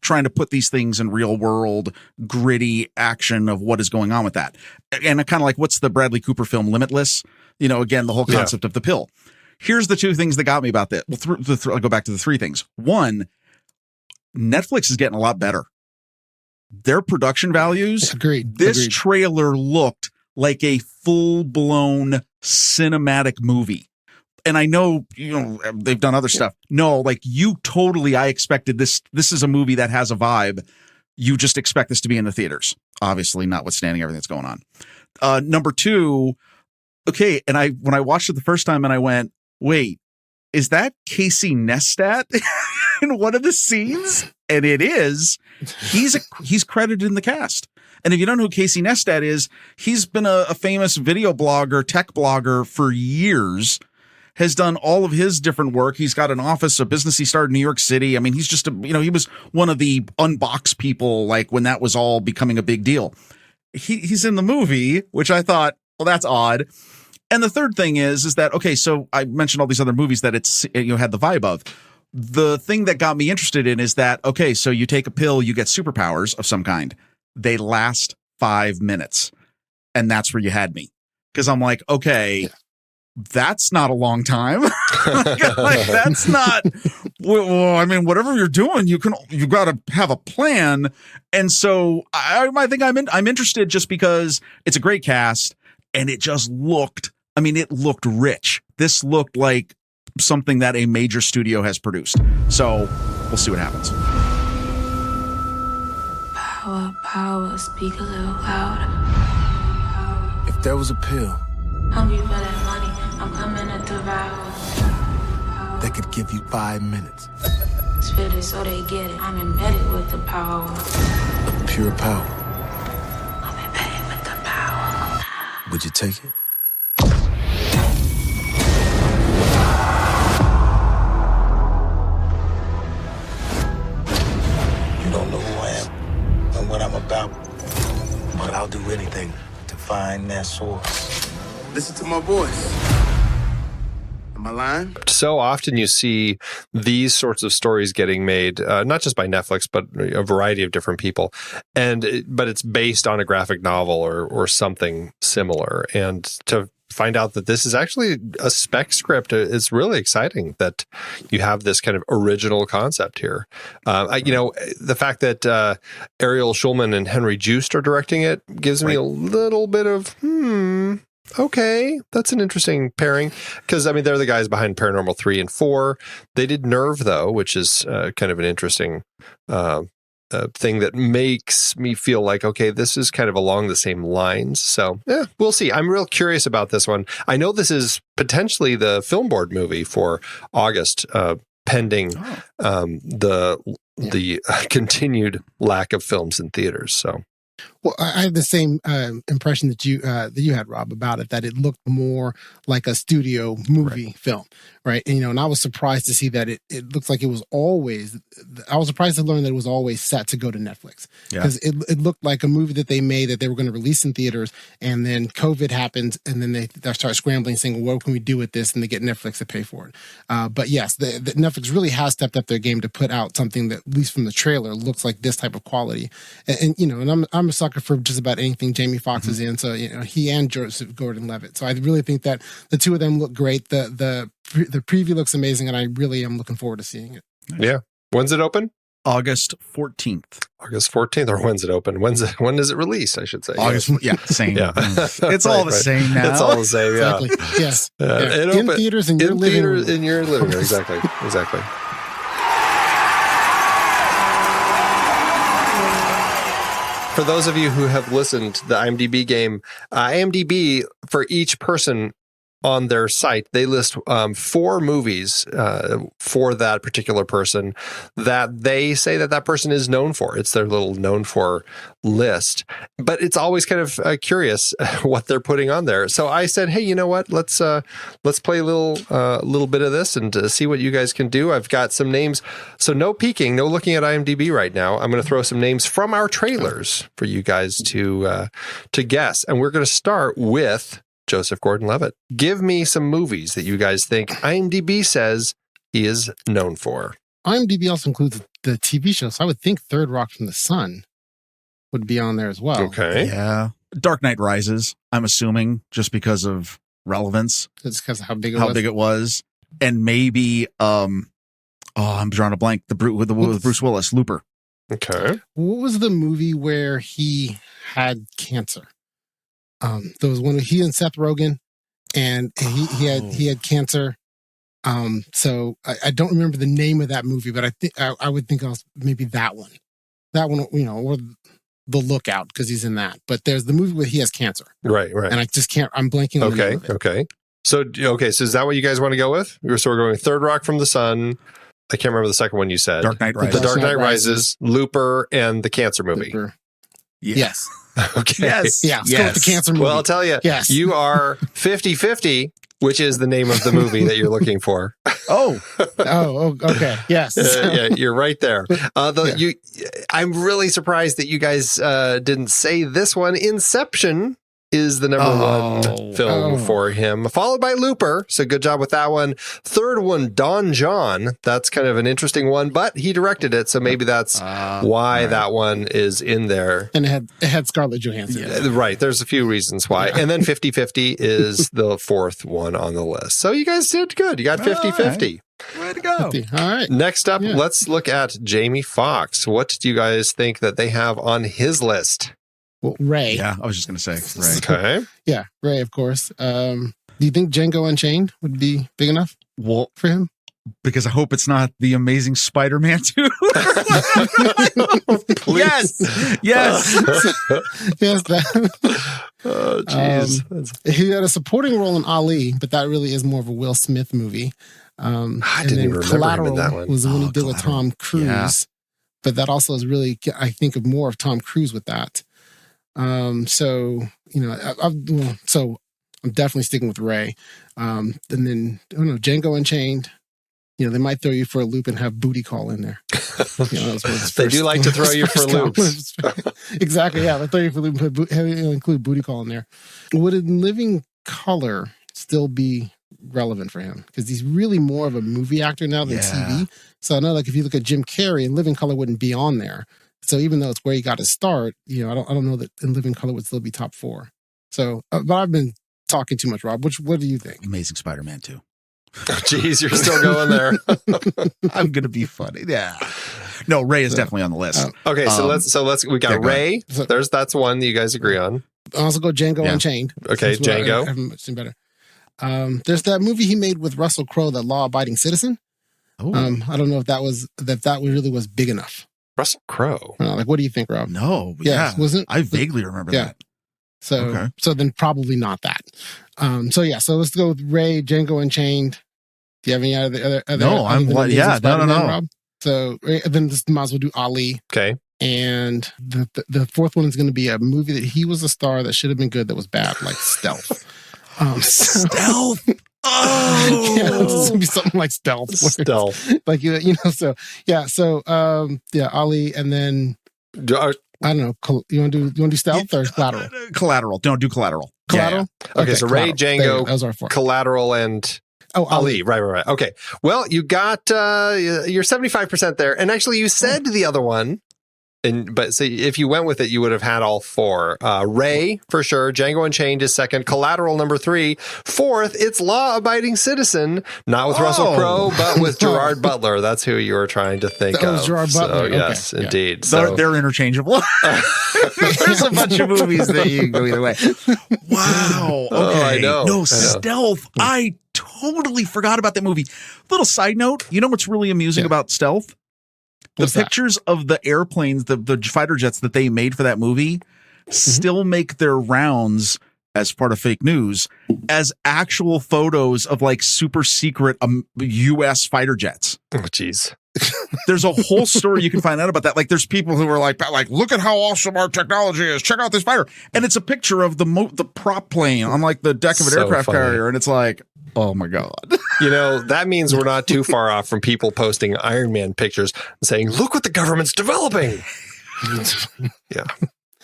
trying to put these things in real world gritty action of what is going on with that. And kind of like, what's the Bradley Cooper film Limitless? Again, the whole concept of the pill. Here's the two things that got me about that. Well, I'll go back to the three things. One, Netflix is getting a lot better. Their production values. Agreed. This trailer looked like a full-blown cinematic movie. And I know, they've done other stuff. No, like I expected this. This is a movie that has a vibe. You just expect this to be in the theaters, obviously, notwithstanding everything that's going on. Number two, okay. And when I watched it the first time and I went, wait, is that Casey Neistat in one of the scenes? And it is. He's credited in the cast. And if you don't know who Casey Neistat is, he's been a famous video blogger, tech blogger for years. Has done all of his different work. He's got an office, a business he started in New York City. I mean, he's just he was one of the unbox people, like when that was all becoming a big deal. He's in the movie, which I thought, well, that's odd. And the third thing is that, okay, so I mentioned all these other movies that it's, had the vibe of. The thing that got me interested in is that, okay, so you take a pill, you get superpowers of some kind. They last 5 minutes. And that's where you had me. Because I'm like, okay, that's not a long time. like that's not. Well, I mean, whatever you're doing, you got to have a plan. And so I think I'm interested just because it's a great cast, and it just looked. I mean, it looked rich. This looked like something that a major studio has produced. So we'll see what happens. Power, power, speak a little louder. If there was a pill, Hungry for that money, I'm coming to devour. that could give you 5 minutes Spit it so they get it. I'm embedded with the power. of pure power, I'm embedded with the power. would you take it? You don't know who I am and what I'm about, but I'll do anything to find that source. Listen to my voice. Am I lying? So often you see these sorts of stories getting made, not just by Netflix, but a variety of different people. But it's based on a graphic novel or something similar. And to find out that this is actually a spec script, it's really exciting that you have this kind of original concept here. The fact that Ariel Schulman and Henry Joost are directing it gives me a little bit of, okay, that's an interesting pairing, because I mean they're the guys behind Paranormal 3 and 4. They did Nerve though, which is kind of an interesting thing that makes me feel like, okay, this is kind of along the same lines. So yeah, we'll see. I'm real curious about this one. I know this is potentially the film board movie for August, pending the continued lack of films in theaters. So. Well, I had the same impression that you had, Rob, about it, that it looked more like a studio movie film, right? And, and I was surprised to see that it looks like it was always, I was surprised to learn that it was always set to go to Netflix. Because it looked like a movie that they made that they were going to release in theaters, and then COVID happened, and then they start scrambling, saying, well, what can we do with this? And they get Netflix to pay for it. But yes, the Netflix really has stepped up their game to put out something that, at least from the trailer, looks like this type of quality. And I'm a sucker for just about anything Jamie Foxx is in. So, he and Joseph Gordon-Levitt. So I really think that the two of them look great. The preview looks amazing, and I really am looking forward to seeing it. Yeah. When's it open? August 14th. August 14th, or when's it open? When does it release, I should say? August, same. Yeah. It's all the same now. It's all the same, yeah. Exactly. Yes. In theaters in your living room. In your living room, exactly. For those of you who have listened to the IMDb game, IMDb, for each person on their site, they list 4 movies for that particular person that they say that person is known for. It's their little known for list. But it's always kind of curious what they're putting on there. So I said, hey, you know what? Let's play a little bit of this and see what you guys can do. I've got some names. So no peeking, no looking at IMDb right now. I'm going to throw some names from our trailers for you guys to guess. And we're going to start with Joseph Gordon-Levitt. Give me some movies that you guys think IMDb says he is known for. IMDb also includes the TV show, so I would think Third Rock from the Sun would be on there as well. Okay. Yeah. Dark Knight Rises, I'm assuming, just because of relevance. It's because of how big it was. And maybe, I'm drawing a blank, with Bruce Willis, Looper. Okay. What was the movie where he had cancer? There was one with he and Seth Rogen, and he had cancer. So I don't remember the name of that movie, but I think I would think maybe that one, or The Lookout, because he's in that. But there's the movie where he has cancer, right? And I just can't. I'm blanking on the name of it. Okay. So is that what you guys want to go with? So we're going Third Rock from the Sun. I can't remember the second one you said. Dark Knight Rises. The Dark Knight Rises, Looper, and the cancer movie. Looper. Yeah. Yes. Okay. Yes. Yeah. Let's go with the cancer movie. Well, I'll tell you. Yes. You are 50-50, which is the name of the movie that you're looking for. Okay. Yes. Yeah, you're right there. I'm really surprised that you guys didn't say this one. Inception is the number one film for him, followed by Looper. So good job with that one. Third one, Don John. That's kind of an interesting one, but he directed it, so maybe that's why that one is in there. And it had Scarlett Johansson. Yeah, right. There's a few reasons why. And then 50-50 is the fourth one on the list. So you guys did good. You got 50-50. Way to go. All right. Next up, let's look at Jamie Foxx. What do you guys think that they have on his list? Well, Ray. Yeah, I was just going to say Ray. Okay. Yeah, Ray, of course. Do you think Django Unchained would be big enough? Well, for him? Because I hope it's not the Amazing Spider-Man 2. Yes. Yes. Oh, jeez. He had a supporting role in Ali, but that really is more of a Will Smith movie. I didn't even remember him in that one. Was the one he did with Tom Cruise. Yeah. But that also is really, I think of more of Tom Cruise with that. So, so I'm definitely sticking with Ray. And then, I don't know, Django Unchained. They might throw you for a loop and have booty call in there. They do like to throw you for loops. Exactly. Yeah. They throw you for a loop and include booty call in there. Would In Living Color still be relevant for him? Because he's really more of a movie actor now than TV. So I know, like, if you look at Jim Carrey, In Living Color wouldn't be on there. So even though it's where he got his start, I don't know that In Living Color would still be top 4. So, but I've been talking too much, Rob. What do you think? Amazing Spider-Man 2. Oh, geez, you're still going there. I'm gonna be funny. Yeah. No, Ray is definitely on the list. Okay, so let's we got Ray. That's one that you guys agree on. I'll also go Django Unchained. Okay, Django. I haven't much better. There's that movie he made with Russell Crowe, The Law Abiding Citizen. I don't know if that really was big enough. Russell Crowe. Like, what do you think, Rob? No, wasn't I vaguely remember that. So then probably not that. So let's go with Ray, Django Unchained. Do you have any other? No, no. Rob? So then just might as well do Ali. Okay. And the fourth one is going to be a movie that he was a star that should have been good that was bad, like Stealth. Stealth. Oh, yeah, it's gonna be something like Stealth. Like Ali, and then I don't know. You want to do Stealth or Collateral? Collateral. Don't do Collateral. Collateral. Yeah. Okay, so Ray, Django, those are 4. Collateral, and Ali. Right. Okay. Well, you got you're 75% there, and actually, you said the other one. But if you went with it, you would have had all 4. Ray, for sure. Django Unchained is second. Collateral, number 3. Fourth, it's Law Abiding Citizen. Not with Russell Crowe, but with Gerard Butler. That's who you were trying to think of. That was Gerard Butler. Yes, okay. Indeed. So they're interchangeable. There's a bunch of movies that you can go either way. Wow. Okay. I know. No, Stealth. I totally forgot about that movie. Little side note. You know what's really amusing about Stealth? The pictures of the airplanes, the fighter jets that they made for that movie still make their rounds as part of fake news as actual photos of like super secret U.S. fighter jets. Oh, geez. There's a whole story you can find out about that. Like there's people who are like, look at how awesome our technology is. Check out this fighter. And it's a picture of the prop plane on like the deck of an aircraft carrier. And it's like, oh my God. That means we're not too far off from people posting Iron Man pictures and saying, look what the government's developing. Yeah.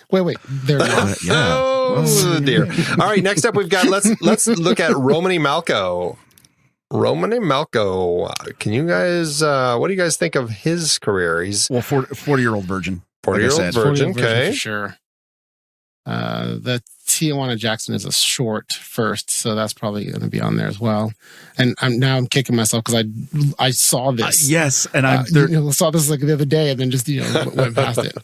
Wait. There we are. Oh, dear. All right. Next up, we've got, let's look at Romany Malco. Romany Malco. Can you guys, what do you guys think of his career? He's 40-year-old virgin. 40-year-old virgin. Okay. For sure. The Tijuana Jackson is a short first, so that's probably going to be on there as well. And I'm kicking myself because I saw this. Yes, and I saw this like the other day, and then just went past it.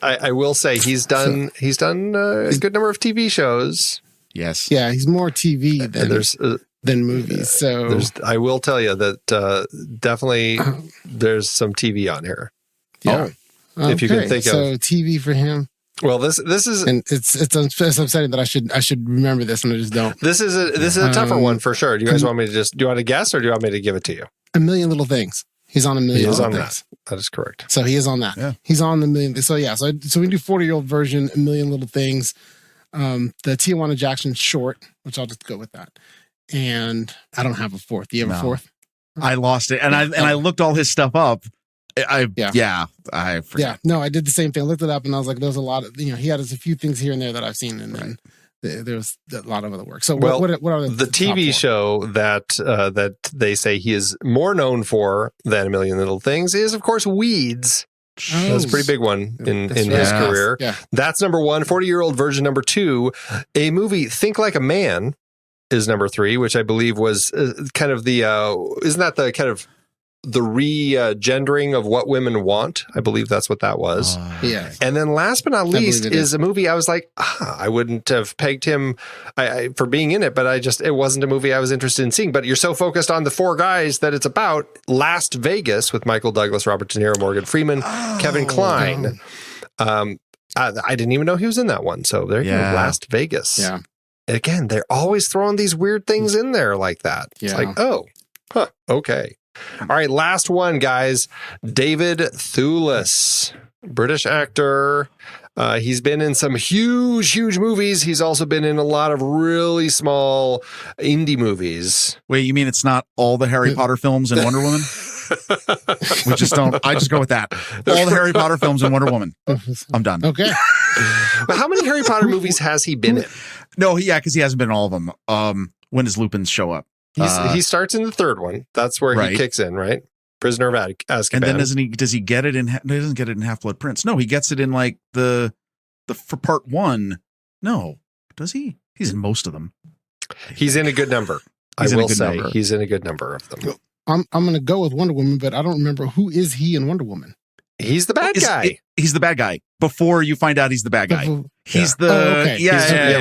I will say he's done a good number of TV shows. Yes, yeah, he's more TV than movies. So I will tell you that definitely there's some TV on here. Yeah. If you can think of TV for him. Well, this is, and it's upsetting that I should remember this, and I just don't. This is a tougher one for sure. Do you guys want me to do you want to guess, or do you want me to give it to you? A Million Little Things. He's on A Million Little Things. That is correct. So he is on that. Yeah. He's on the million. So yeah. So we do 40-year-old version, A Million Little Things. The Tijuana Jackson short, which I'll just go with that. And I don't have a fourth. Do you have a fourth? I lost it, and I looked all his stuff up. I forgot. Yeah, no, I did the same thing. I looked it up, and I was like, "There's a lot of he had a few things here and there that I've seen, and then there's a lot of other work." So, what are the TV show that they say he is more known for than A Million Little Things is, of course, Weeds. That's a pretty big one in his career. Yeah. That's number 1. 40-year-old version number 2. A movie, Think Like a Man, is number 3, which I believe was kind of the isn't that the kind of re-gendering of what women want. I believe that's what that was. Yeah. And then last but not least is a movie I was like, I wouldn't have pegged him for being in it, but it wasn't a movie I was interested in seeing. But you're so focused on the four guys that it's about. Last Vegas with Michael Douglas, Robert De Niro, Morgan Freeman, Kevin Kline. I didn't even know he was in that one. So there you go, Last Vegas. Yeah. Again, they're always throwing these weird things in there like that. It's like, okay. All right, last one, guys. David Thewlis, British actor. He's been in some huge movies. He's also been in a lot of really small indie movies. Wait, you mean it's not all the Harry Potter films and Wonder Woman? I just go with that. All the Harry Potter films and Wonder Woman. I'm done. Okay. But how many Harry Potter movies has he been in? No, because he hasn't been in all of them. When does Lupin show up? He starts in the third one. That's where he kicks in, right? Prisoner of Azkaban. And then does he get it in? He doesn't get it in Half-Blood Prince. No, he gets it in like the for part one. No, does he? He's in most of them. He's in a good number. He's in a good number of them. I'm going to go with Wonder Woman, but I don't remember who is he in Wonder Woman. He's the bad guy. He's the bad guy. Before you find out he's the bad guy. He's the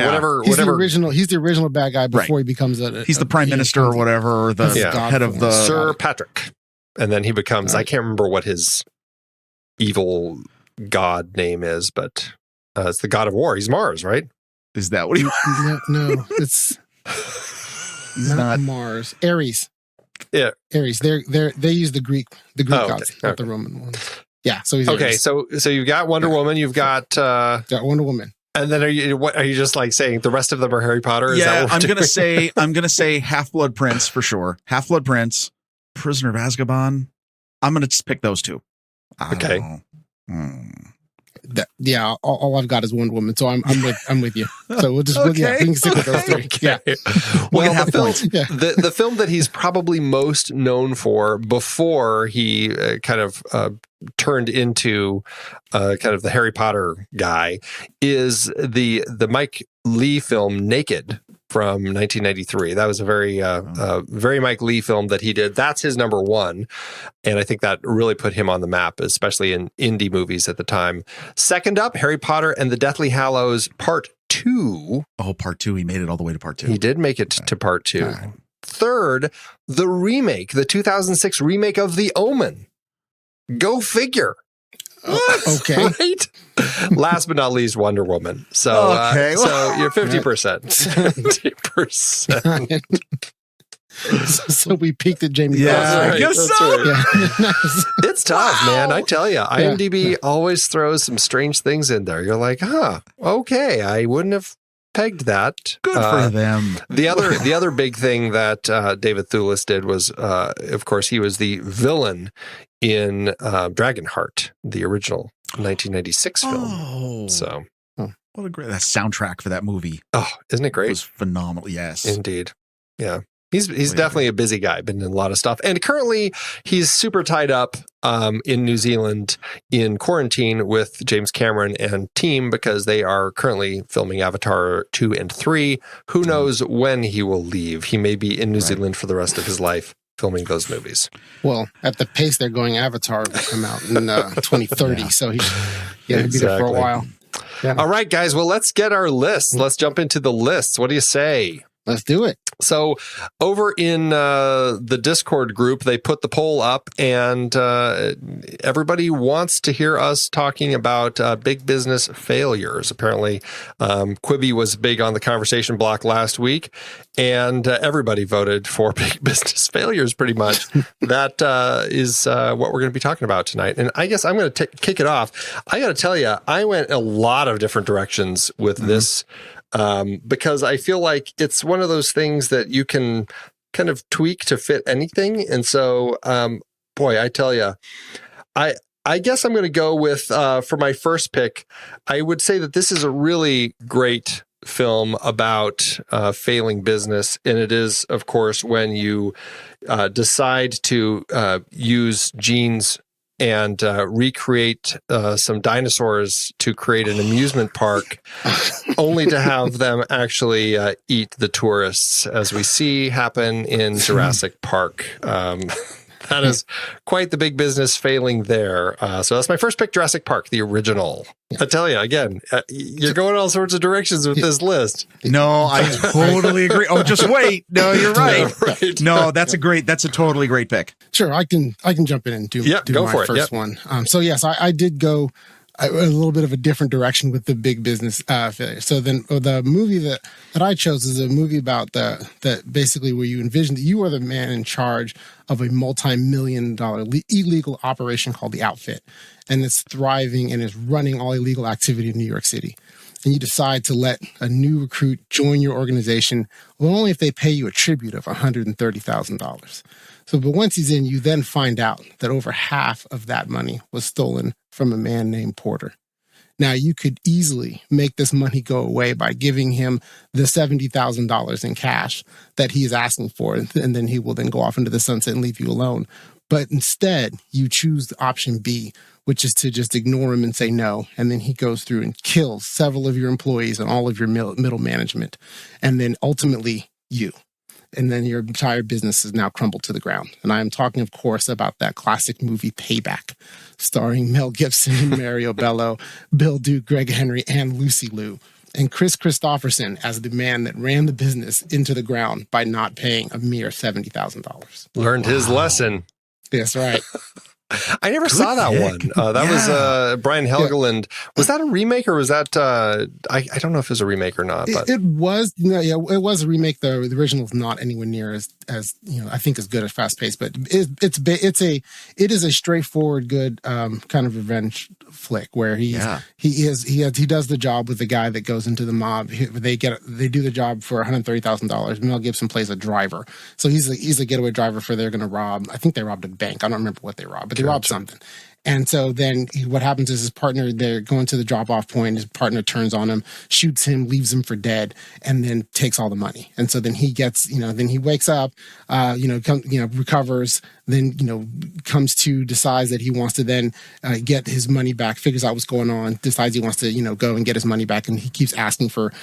whatever. He's the original bad guy before he becomes he's the prime minister or whatever, or the head of the Sir Patrick. And then he becomes I can't remember what his evil god name is, but it's the god of war. He's Mars, right? Is that what he No, it's not Mars. Ares. Yeah. Ares. They use the Greek gods, not the Roman ones. Yeah, so he's okay. So you've got Wonder Woman, you've got Wonder Woman, and then are you just like saying the rest of them are Harry Potter? Is that what I'm gonna say Half-Blood Prince for sure. Half-Blood Prince, Prisoner of Azkaban. I'm gonna just pick those two. Okay. All I've got is Wonder Woman, so I'm with you. So we can stick with those three. Okay. Yeah. Well, the film that he's probably most known for before he kind of turned into kind of the Harry Potter guy is the Mike Leigh film Naked from 1993. That was a very Mike Leigh film that he did. That's his number one. And I think that really put him on the map, especially in indie movies at the time. Second up, Harry Potter and the Deathly Hallows Part 2. Oh, Part 2. He made it all the way to Part 2. He did make it to Part 2. Third, the 2006 remake of The Omen. Go figure. Okay. Right? Last but not least, Wonder Woman. So, so you're 50%. 70%. So we peaked at Jamie. Yeah, I guess so. Right. Yeah. It's tough, man. I tell you, IMDb always throws some strange things in there. You're like, okay, I wouldn't have pegged that. Good for them. The other big thing that David Thewlis did was, of course, he was the villain in Dragonheart, the original 1996 film. Oh, so what a great soundtrack for that movie! Oh, isn't it great? It was phenomenal. Yes, indeed. Yeah. He's definitely a busy guy, been in a lot of stuff. And currently he's super tied up in New Zealand in quarantine with James Cameron and team because they are currently filming Avatar 2 and 3. Who knows when he will leave? He may be in New Zealand for the rest of his life filming those movies. Well, at the pace they're going, Avatar will come out in 2030. So he'll be there for a while. Yeah. All right, guys. Well, let's get our lists. Let's jump into the lists. What do you say? Let's do it. So over in the Discord group, they put the poll up and everybody wants to hear us talking about big business failures. Apparently, Quibi was big on the conversation block last week and everybody voted for big business failures pretty much. That is what we're going to be talking about tonight. And I guess I'm going to kick it off. I got to tell you, I went a lot of different directions with this because I feel like it's one of those things that you can kind of tweak to fit anything. And so, boy, I tell you, I guess I'm going to go with, for my first pick, I would say that this is a really great film about failing business. And it is, of course, when you decide to use genes and recreate some dinosaurs to create an amusement park, only to have them actually eat the tourists, as we see happen in Jurassic Park. That is quite the big business failing there. So that's my first pick, Jurassic Park, the original. I tell you, again, you're going all sorts of directions with this list. No, I totally agree. Oh, just wait. No, you're right. Yeah, right. No, that's a totally great pick. Sure, I can jump in and do go my for it. first one. So yes, I did go a little bit of a different direction with the big business failure. So then the movie that I chose is a movie about that basically where you envision that you are the man in charge of a multi-million-dollar illegal operation called The Outfit. And it's thriving and is running all illegal activity in New York City. And you decide to let a new recruit join your organization, well, only if they pay you a tribute of $130,000. So, but once he's in, you then find out that over half of that money was stolen from a man named Porter. Now, you could easily make this money go away by giving him the $70,000 in cash that he is asking for, and then he will then go off into the sunset and leave you alone. But instead, you choose the option B, which is to just ignore him and say no. And then he goes through and kills several of your employees and all of your middle management. And then ultimately you. And then your entire business is now crumbled to the ground. And I am talking, of course, about that classic movie Payback, starring Mel Gibson and Mario Bello, Bill Duke, Greg Henry, and Lucy Liu. And Chris Christopherson as the man that ran the business into the ground by not paying a mere $70,000. Learned his lesson. That's right. I never saw that one. That was Brian Helgeland. Was that a remake or was that I don't know if it was a remake or not, but it was it was a remake. The original is not anywhere near as I think as good as Fast Paced, but it is a straightforward good kind of revenge flick where he does the job with the guy that goes into the mob. They do the job for $130,000. Mel Gibson plays a driver, so he's a getaway driver for they're going to rob. I think they robbed a bank. I don't remember what they robbed, but they robbed something. And so then what happens is his partner, they're going to the drop-off point, his partner turns on him, shoots him, leaves him for dead, and then takes all the money. And so then he gets, then he wakes up, recovers, then, comes to, decides that he wants to then get his money back, figures out what's going on, decides he wants to, go and get his money back, and he keeps asking for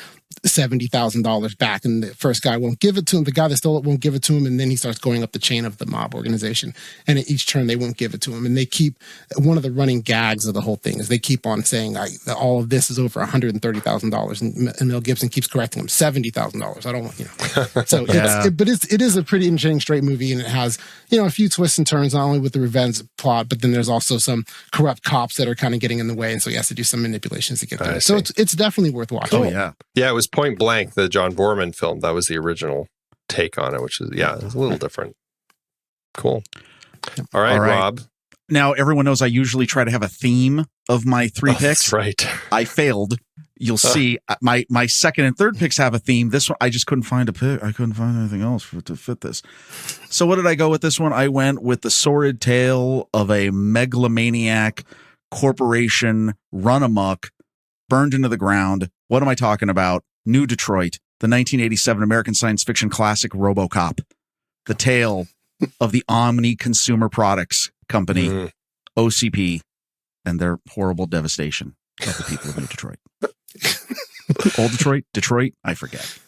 $70,000 back, and the first guy won't give it to him. The guy that stole it won't give it to him, and then he starts going up the chain of the mob organization. And at each turn, they won't give it to him. And they keep, one of the running gags of the whole thing is they keep on saying that all of this is over $130,000, and Mel Gibson keeps correcting him, $70,000. I don't want, So, it is a pretty interesting straight movie, and it has, a few twists and turns, not only with the revenge plot, but then there's also some corrupt cops that are kind of getting in the way, and so he has to do some manipulations to get there. So it's definitely worth watching. Oh yeah, yeah. It was Point Blank, the John Borman film. That was the original take on it, which is it's a little different. Cool. All right, Rob. Now everyone knows I usually try to have a theme of my three picks. That's right. I failed. You'll see my second and third picks have a theme. This one, I just couldn't find a pick. I couldn't find anything else to fit this. So what did I go with this one? I went with the sordid tale of a megalomaniac corporation run amok, burned into the ground. What am I talking about? New Detroit, the 1987 American science fiction classic RoboCop, the tale of the Omni Consumer Products Company, OCP, and their horrible devastation of the people of New Detroit. Old Detroit, I forget.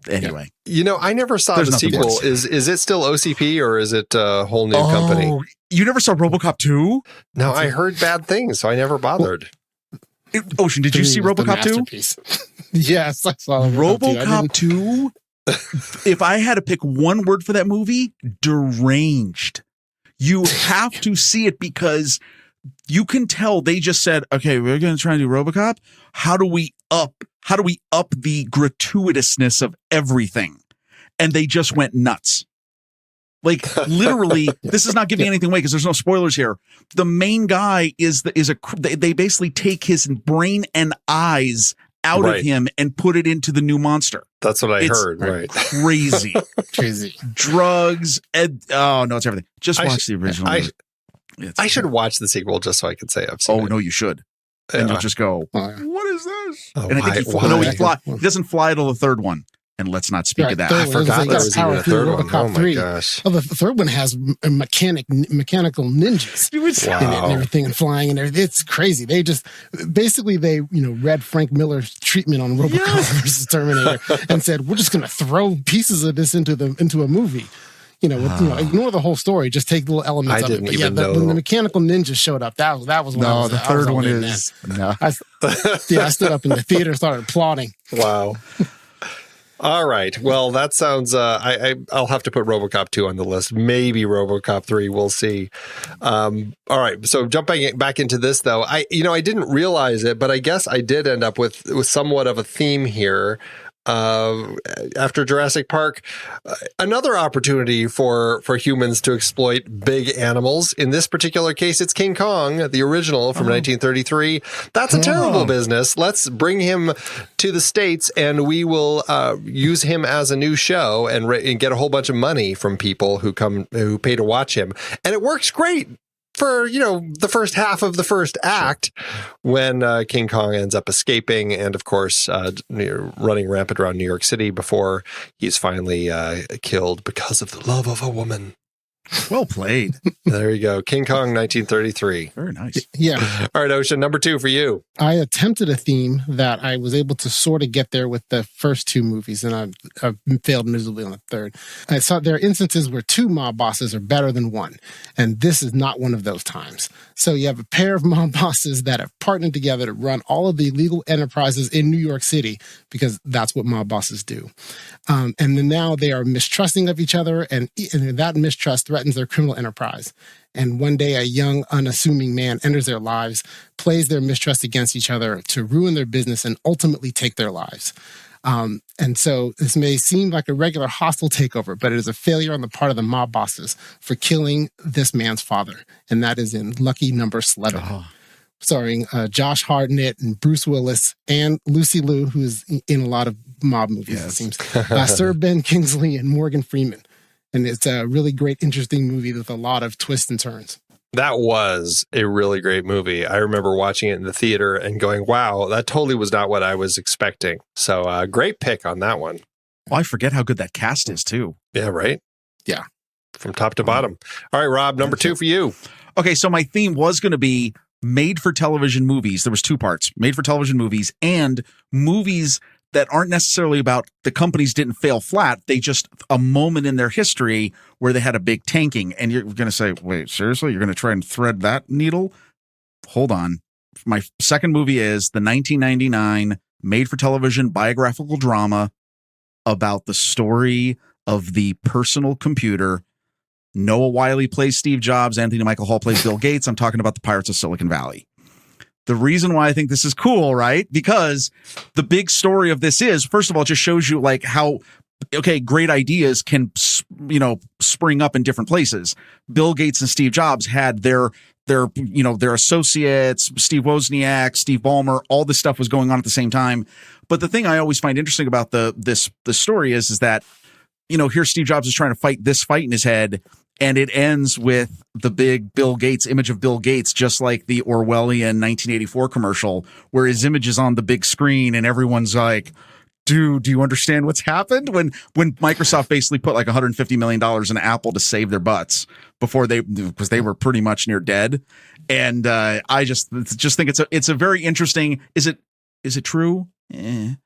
Anyway, I never saw the sequel. Is it still OCP or is it a whole new company? You never saw RoboCop 2? No, I heard bad things, so I never bothered. Ocean, did you see RoboCop 2? Yes, I saw RoboCop 2. If I had to pick one word for that movie, deranged. You have to see it because you can tell they just said, okay, we're going to try and do RoboCop. How do we up the gratuitousness of everything? And they just went nuts. Like literally, this is not giving anything away because there's no spoilers here. The main guy they basically take his brain and eyes out of him and put it into the new monster. That's what I heard. Right. Crazy. Drugs. It's everything. Just watch the original. I should watch the sequel just so I could say I've seen it. Oh, no, you should. And you'll just go, what is this? And I think he doesn't fly till the third one. And let's not speak of that. I forgot there was even a third one. Oh my gosh. Well, the third one has mechanical ninjas in it and everything, and flying and everything. It's crazy. They just basically read Frank Miller's treatment on RoboCop versus Terminator and said, we're just going to throw pieces of this into a movie. ignore the whole story. Just take little elements of it. But when the mechanical ninja showed up, that was when the third one is I stood up in the theater and started applauding. Wow. All right. Well, that sounds. I'll have to put RoboCop 2 on the list. Maybe RoboCop 3. We'll see. All right. So jumping back into this, though, I didn't realize it, but I guess I did end up with somewhat of a theme here. After Jurassic Park, another opportunity for humans to exploit big animals. In this particular case, it's King Kong, the original from 1933. That's a terrible business. Let's bring him to the States, and we will use him as a new show and get a whole bunch of money from people who pay to watch him. And it works great for, the first half of the first act when King Kong ends up escaping and, of course, running rampant around New York City before he's finally killed because of the love of a woman. Well played. There you go. King Kong, 1933. Very nice. Yeah. All right, Ocean, number 2 for you. I attempted a theme that I was able to sort of get there with the first 2 movies, and I've failed miserably on the third. I saw there are instances where 2 mob bosses are better than 1, and this is not one of those times. So you have a pair of mob bosses that have partnered together to run all of the illegal enterprises in New York City, because that's what mob bosses do. And then now they are mistrusting of each other, and that mistrust threatens their criminal enterprise. And one day a young, unassuming man enters their lives, plays their mistrust against each other to ruin their business and ultimately take their lives. And so this may seem like a regular hostile takeover, but it is a failure on the part of the mob bosses for killing this man's father. And that is in Lucky Number 11. Starring Josh Hartnett and Bruce Willis and Lucy Liu, who is in a lot of mob movies, it seems. Sir Ben Kingsley and Morgan Freeman. And it's a really great, interesting movie with a lot of twists and turns. That was a really great movie. I remember watching it in the theater and going, wow, that totally was not what I was expecting. So great pick on that one. Well, I forget how good that cast is, too. Yeah, right? Yeah. From top to bottom. All right, Rob, number 2 for you. Okay, so my theme was going to be made-for-television movies. There was 2 parts. Made-for-television movies and movies that aren't necessarily about the companies didn't fail flat. They just a moment in their history where they had a big tanking. And you're going to say, wait, seriously? You're going to try and thread that needle? Hold on. My second movie is the 1999 made-for-television biographical drama about the story of the personal computer. Noah Wyle plays Steve Jobs. Anthony Michael Hall plays Bill Gates. I'm talking about the Pirates of Silicon Valley. The reason why I think this is cool, right? Because the big story of this is, first of all, it just shows you like how, great ideas can, spring up in different places. Bill Gates and Steve Jobs had their associates, Steve Wozniak, Steve Ballmer, all this stuff was going on at the same time. But the thing I always find interesting about the story is that, here Steve Jobs is trying to fight this fight in his head, and it ends with the big Bill Gates image of Bill Gates, just like the Orwellian 1984 commercial, where his image is on the big screen and everyone's like, dude, do you understand what's happened? When Microsoft basically put like $150 million in Apple to save their butts because they were pretty much near dead. And I just think it's a very interesting, is it true? It's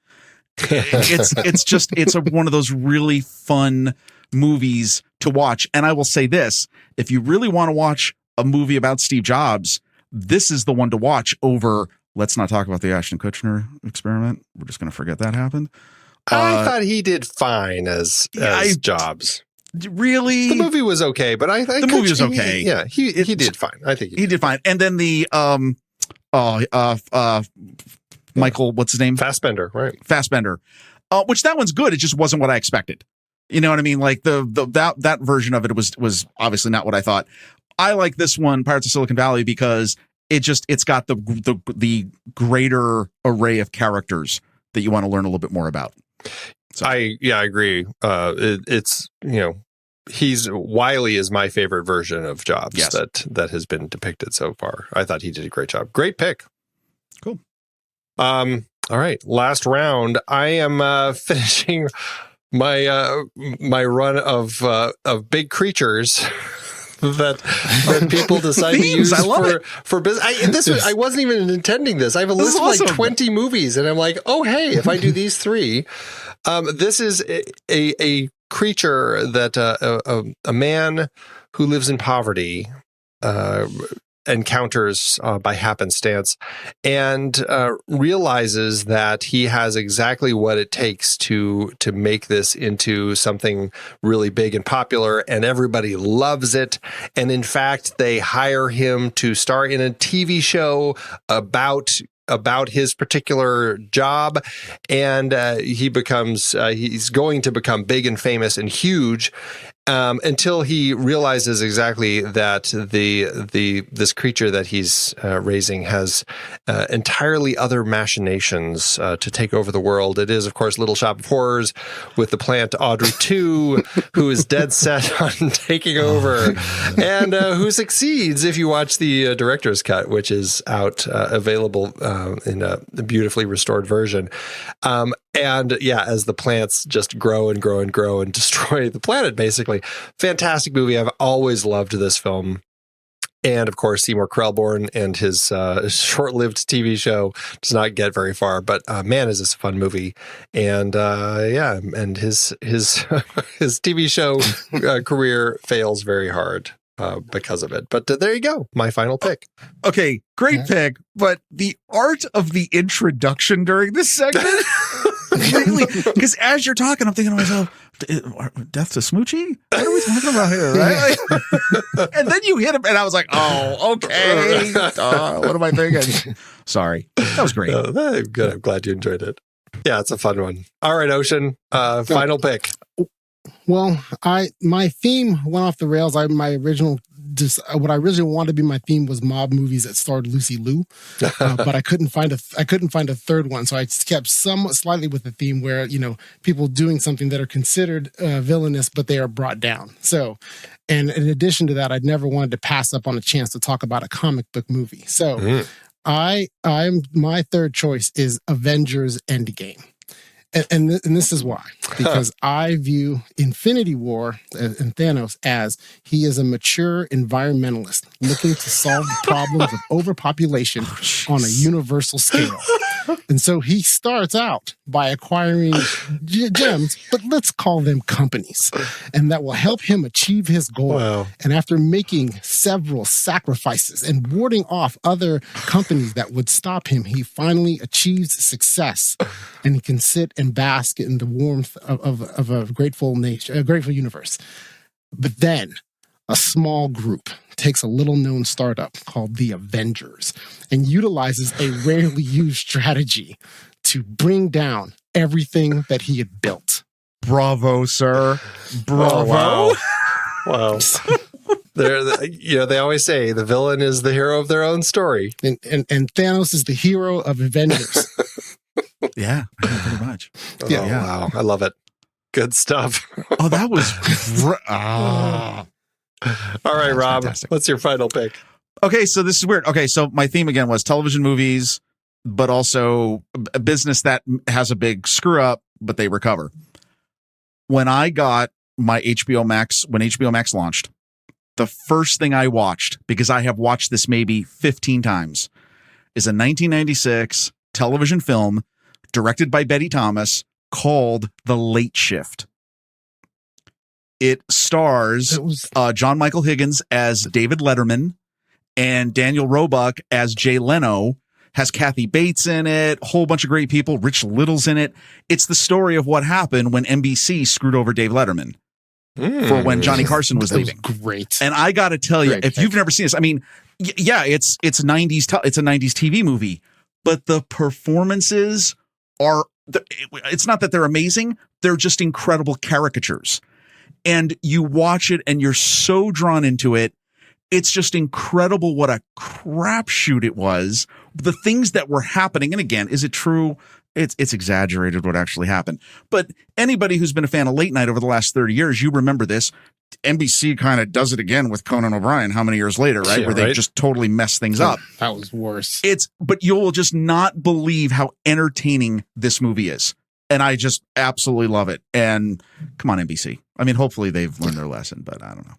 one of those really fun movies to watch. And I will say this, if you really want to watch a movie about Steve Jobs, this is the one to watch over, let's not talk about the Ashton Kutcher experiment. We're just going to forget that happened. I thought he did fine as Jobs. Really? The movie was okay, but I think the movie was okay. He did fine. I think he did fine. And then the Michael, what's his name? Fassbender, right? Fassbender. Which that one's good. It just wasn't what I expected. You know what I mean? Like that version of it was obviously not what I thought. I like this one, Pirates of Silicon Valley, because it's got the greater array of characters that you want to learn a little bit more about. So. I agree. It's Wiley is my favorite version of Jobs that has been depicted so far. I thought he did a great job. Great pick. Cool. All right, last round. I am finishing my run of big creatures that people decide to use for business. I wasn't even intending this. I have a list of like 20 movies, and I'm like, oh hey, if I do these 3, this is a creature that a man who lives in poverty encounters by happenstance, and realizes that he has exactly what it takes to make this into something really big and popular, and everybody loves it. And in fact, they hire him to star in a TV show about his particular job, and he's going to become big and famous and huge, until he realizes exactly that this creature that he's raising has entirely other machinations to take over the world. It is, of course, Little Shop of Horrors with the plant Audrey 2, who is dead set on taking over, and who succeeds if you watch the director's cut, which is out available in a beautifully restored version. And yeah, as the plants just grow and grow and grow and destroy the planet, basically. Fantastic movie. I've always loved this film. And of course, Seymour Krelborn and his short-lived TV show does not get very far, but man, is this a fun movie. And and his TV show career fails very hard because of it. But there you go. My final pick. Okay, great pick. But the art of the introduction during this segment, because as you're talking, I'm thinking to myself, death to Smoochie? What are we talking about here? Right? And then you hit him, and I was like, oh, okay. What am I thinking? Sorry. That was great. Good. I'm glad you enjoyed it. Yeah, it's a fun one. All right, Ocean. Final pick. Well, my theme went off the rails. What I originally wanted to be my theme was mob movies that starred Lucy Liu, but I couldn't find a third one. So I kept somewhat slightly with the theme where, people doing something that are considered villainous, but they are brought down. So, and in addition to that, I'd never wanted to pass up on a chance to talk about a comic book movie. So my third choice is Avengers Endgame. And this is why, because I view Infinity War and Thanos as he is a mature environmentalist looking to solve the problems of overpopulation on a universal scale. And so he starts out by acquiring gems, but let's call them companies, and that will help him achieve his goal. Wow. And after making several sacrifices and warding off other companies that would stop him, he achieves success, and he can sit and bask in the warmth of a grateful nation, a grateful universe. But then a small group takes a little-known startup called the Avengers and utilizes a rarely used strategy to bring down everything that he had built. Bravo, sir. Bravo. Oh, wow. They always say the villain is the hero of their own story. And Thanos is the hero of Avengers. Yeah, pretty much. Yeah. Wow. I love it. Good stuff. Oh, that was all right, Rob, fantastic. What's your final pick? Okay, so this is weird. Okay, so my theme again was television movies, but also a business that has a big screw up, but they recover. When I got my HBO Max, when HBO Max launched, the first thing I watched, because I have watched this maybe 15 times, is a 1996 television film directed by Betty Thomas called The Late Shift. It stars John Michael Higgins as David Letterman and Daniel Roebuck as Jay Leno. Has Kathy Bates in it, a whole bunch of great people. Rich Little's in it. It's the story of what happened when NBC screwed over Dave Letterman for when Johnny Carson was leaving. Great. And I got to tell you, if you've never seen this, I mean, yeah, it's 90s. It's a 90s TV movie, but the performances are. It's not that they're amazing; they're just incredible caricatures. And you watch it and you're so drawn into it. It's just incredible what a crapshoot it was. The things that were happening. And again, is it true? It's exaggerated what actually happened. But anybody who's been a fan of late night over the last 30 years, you remember this. NBC kind of does it again with Conan O'Brien how many years later, right? Yeah, where they just totally mess things up. That was worse. But you'll just not believe how entertaining this movie is. And I just absolutely love it. And come on, NBC. I mean, hopefully they've learned their lesson, but I don't know.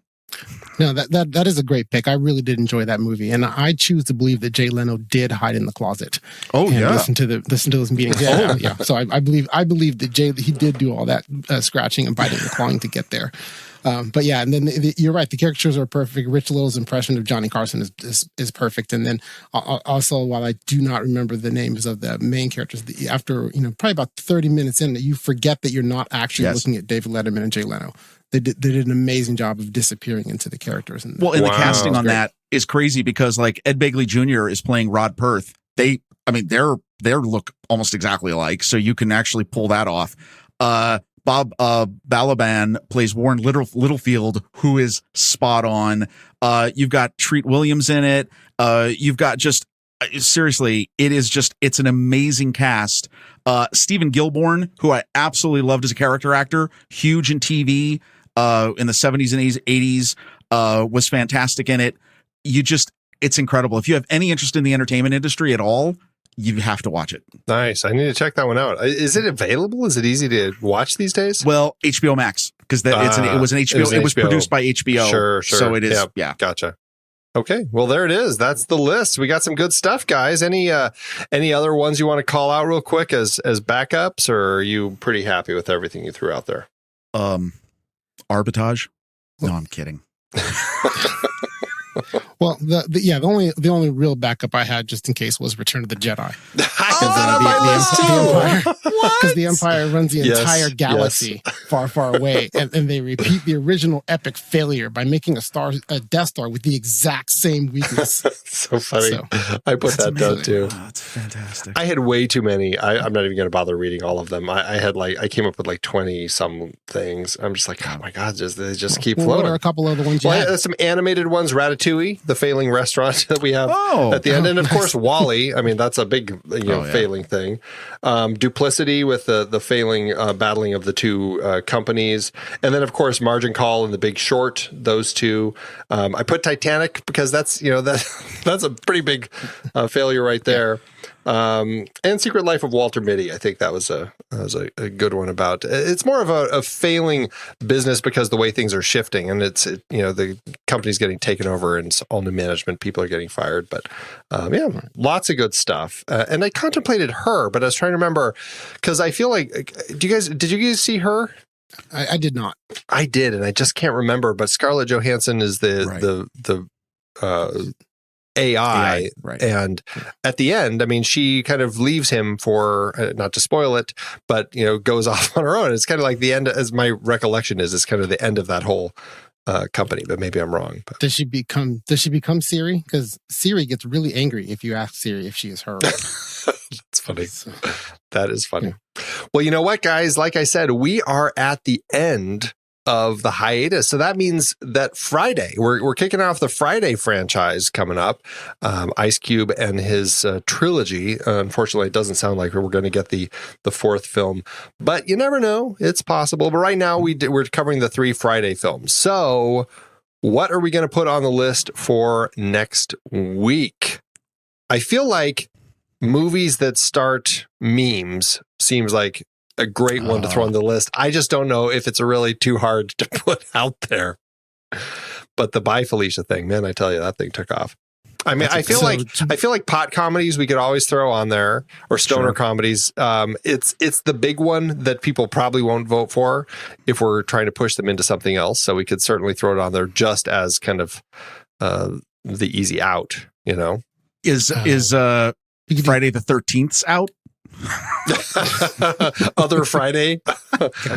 No, that is a great pick. I really did enjoy that movie, and I choose to believe that Jay Leno did hide in the closet. Oh, and yeah. listen to those meetings. Yeah, yeah. So I believe that he did do all that scratching and biting and clawing to get there. But yeah, and then you're right. The characters are perfect. Rich Little's impression of Johnny Carson is perfect. And then also, while I do not remember the names of the main characters, after probably about 30 minutes in, you forget that you're not actually looking at David Letterman and Jay Leno. They did an amazing job of disappearing into the characters. And the casting on that is crazy because like Ed Begley Jr. is playing Rod Perth. They look almost exactly alike, so you can actually pull that off. Bob Balaban plays Warren Littlefield, who is spot on. You've got Treat Williams in it. You've got seriously, it's an amazing cast. Stephen Gilborn, who I absolutely loved as a character actor, huge in TV in the 70s and 80s, was fantastic in it. It's incredible. If you have any interest in the entertainment industry at all, you have to watch it. Nice. I need to check that one out. Is it available? Is it easy to watch these days? Well, HBO Max, because it was an HBO. It was produced by HBO. Sure. So it is. Yeah. Gotcha. Okay. Well, there it is. That's the list. We got some good stuff, guys. Any other ones you want to call out real quick as backups, or are you pretty happy with everything you threw out there? Arbitrage. No, I'm kidding. Well, the only real backup I had just in case was Return of the Jedi. Because the Empire runs the entire galaxy far, far away, and they repeat the original epic failure by making a Death Star with the exact same weakness. So funny. I put that down too. Oh, that's fantastic. I had way too many. I'm not even going to bother reading all of them. I came up with like 20 some things. I'm just like, oh my God, they just keep flowing. What are a couple of the ones you had? Some animated ones. Ratatouille, the failing restaurant that we have at the end, and of course WALL-E. I mean, that's a big failing thing. Duplicity with the failing battling of the two companies, and then of course Margin Call and The Big Short. Those two. I put Titanic because that's a pretty big failure right there. And Secret Life of Walter Mitty. I think that was a good one about. It's more of a failing business because the way things are shifting, and the company's getting taken over and all new management, people are getting fired. But lots of good stuff. And I contemplated Her, but I was trying to remember because I feel like did you guys see Her? I did not. I did, and I just can't remember. But Scarlett Johansson is the AI, right. And at the end, I mean, she kind of leaves him for, not to spoil it, but goes off on her own. It's kind of like the end, as my recollection is kind of the end of that whole company. But maybe I'm wrong. But. Does she become Siri? Because Siri gets really angry if you ask Siri if she is her. That's funny. That is funny. Yeah. Well, you know what, guys? Like I said, we are at the end of the hiatus. So that means that Friday, we're kicking off the Friday franchise coming up. Ice Cube and his trilogy. Unfortunately, it doesn't sound like we're going to get the fourth film, but you never know. It's possible. But right now we're covering the 3 Friday films. So what are we going to put on the list for next week? I feel like movies that start memes seems like a great one to throw on the list. I just don't know if it's really too hard to put out there. But the Bye Felicia thing, man, I tell you, that thing took off. I mean, I feel like pot comedies we could always throw on there, or stoner comedies. It's the big one that people probably won't vote for if we're trying to push them into something else. So we could certainly throw it on there just as kind of the easy out. Is Friday the 13th out? Other Friday,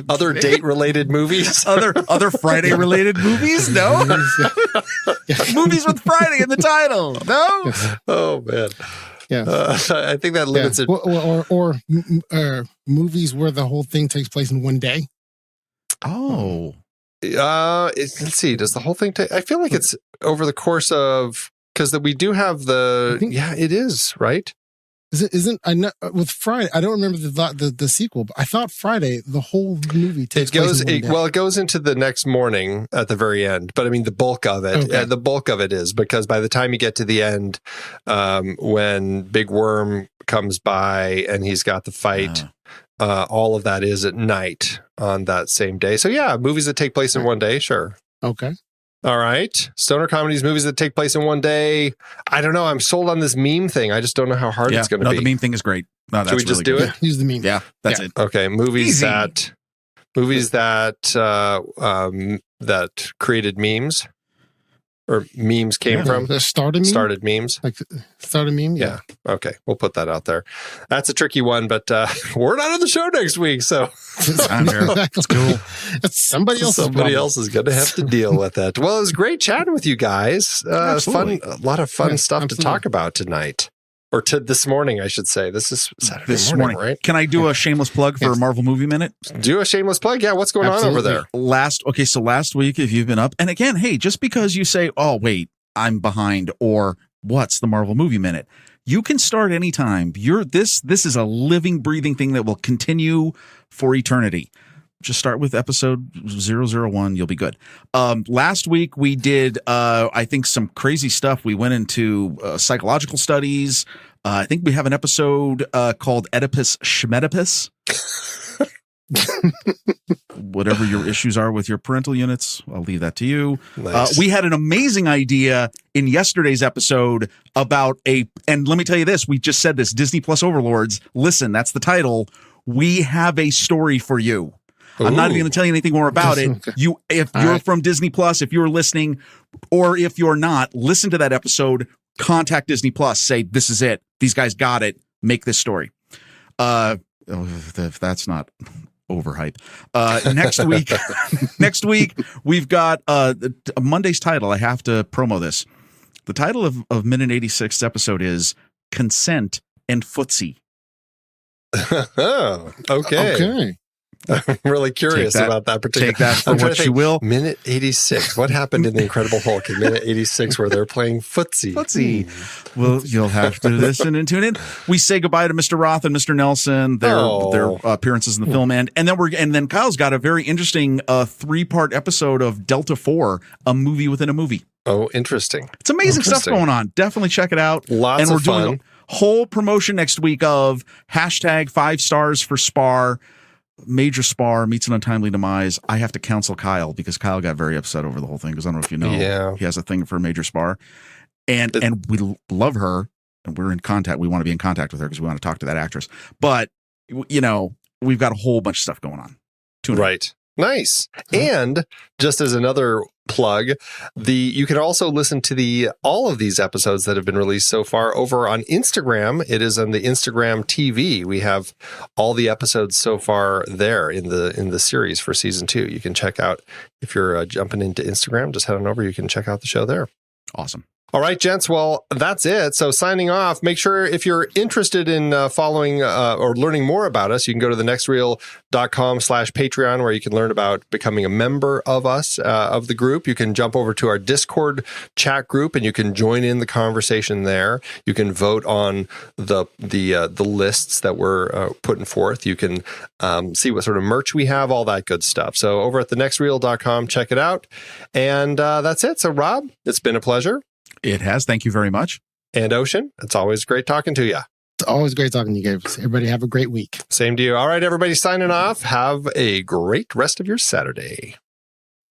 other date related movies, other Friday related movies. No, movies with Friday in the title. No. Oh man. Yeah, I think that limits it. Or movies where the whole thing takes place in one day. Oh. Let's see. Does the whole thing take? I feel like it's over the course of, because we do have the. It is right. Isn't I know with Friday? I don't remember the sequel, but I thought Friday the whole movie takes place in one day. Well, it goes into the next morning at the very end. But I mean, the bulk of it, is because by the time you get to the end, when Big Worm comes by and he's got the fight, all of that is at night on that same day. So yeah, movies that take place in one day, sure. Okay. All right. Stoner comedies, movies that take place in one day. I don't know. I'm sold on this meme thing. I just don't know how hard it's going to be. The meme thing is great. No, that's Should we just do it? Use the meme. Yeah, that's it. Okay. Movies Easy. that created memes or memes came from. Started memes. Like started meme. Yeah. Okay. We'll put that out there. That's a tricky one, but we're not on the show next week. So that's cool. That's somebody else. Somebody else is going to have to deal with it. Well, it was great chatting with you guys. Fun, a lot of fun stuff to talk about tonight. Or this morning, I should say. This is Saturday morning, right? Can I do a shameless plug for a Marvel Movie Minute? Do a shameless plug. Yeah, what's going on over there? Last week, if you've been up, and again, hey, just because you say, oh, wait, I'm behind, or what's the Marvel Movie Minute? You can start anytime. This is a living, breathing thing that will continue for eternity. Just start with episode 001. You'll be good. Last week we did, I think, some crazy stuff. We went into psychological studies. I think we have an episode called Oedipus Schmedipus. Whatever your issues are with your parental units, I'll leave that to you. Nice. We had an amazing idea in yesterday's episode about and let me tell you this, we just said this, Disney Plus Overlords. Listen, that's the title. We have a story for you. I'm not even going to tell you anything more about it. If you're from Disney Plus, if you're listening, or if you're not, listen to that episode, contact Disney Plus, say, this is it. These guys got it. Make this story. If that's not overhype. Next week, we've got Monday's title. I have to promo this. The title of Minute 86's episode is Consent and Footsie. Oh, okay. I'm really curious about that particular. Take that for what you will. Minute 86. What happened in the Incredible Hulk in minute 86 where they're playing footsie? Well, you'll have to listen and tune in. We say goodbye to Mr. Roth and Mr. Nelson, their appearances in the film, and then Kyle's got a very interesting 3-part episode of Delta 4, a movie within a movie. Oh, interesting. It's amazing stuff going on. Definitely check it out. Lots of fun. Doing a whole promotion next week of hashtag 5 stars for Spar. Major Spar meets an untimely demise. I have to counsel Kyle because Kyle got very upset over the whole thing because I don't know if you know, he has a thing for Major Spar, and we love her and we're in contact. We want to be in contact with her because we want to talk to that actress. But we've got a whole bunch of stuff going on. Right. Nice. And just as another plug, you can also listen to all of these episodes that have been released so far over on Instagram. It is on the Instagram TV. We have all the episodes so far there in the series for season 2. You can check out if you're jumping into Instagram. Just head on over. You can check out the show there. Awesome. All right, gents. Well, that's it. So signing off, make sure if you're interested in following or learning more about us, you can go to thenextreel.com/Patreon where you can learn about becoming a member of us, of the group. You can jump over to our Discord chat group and you can join in the conversation there. You can vote on the lists that we're putting forth. You can see what sort of merch we have, all that good stuff. So over at thenextreel.com, check it out. And that's it. So Rob, it's been a pleasure. It has. Thank you very much. And Ocean, it's always great talking to you. It's always great talking to you guys. Everybody have a great week. Same to you. All right, everybody signing off. Have a great rest of your Saturday.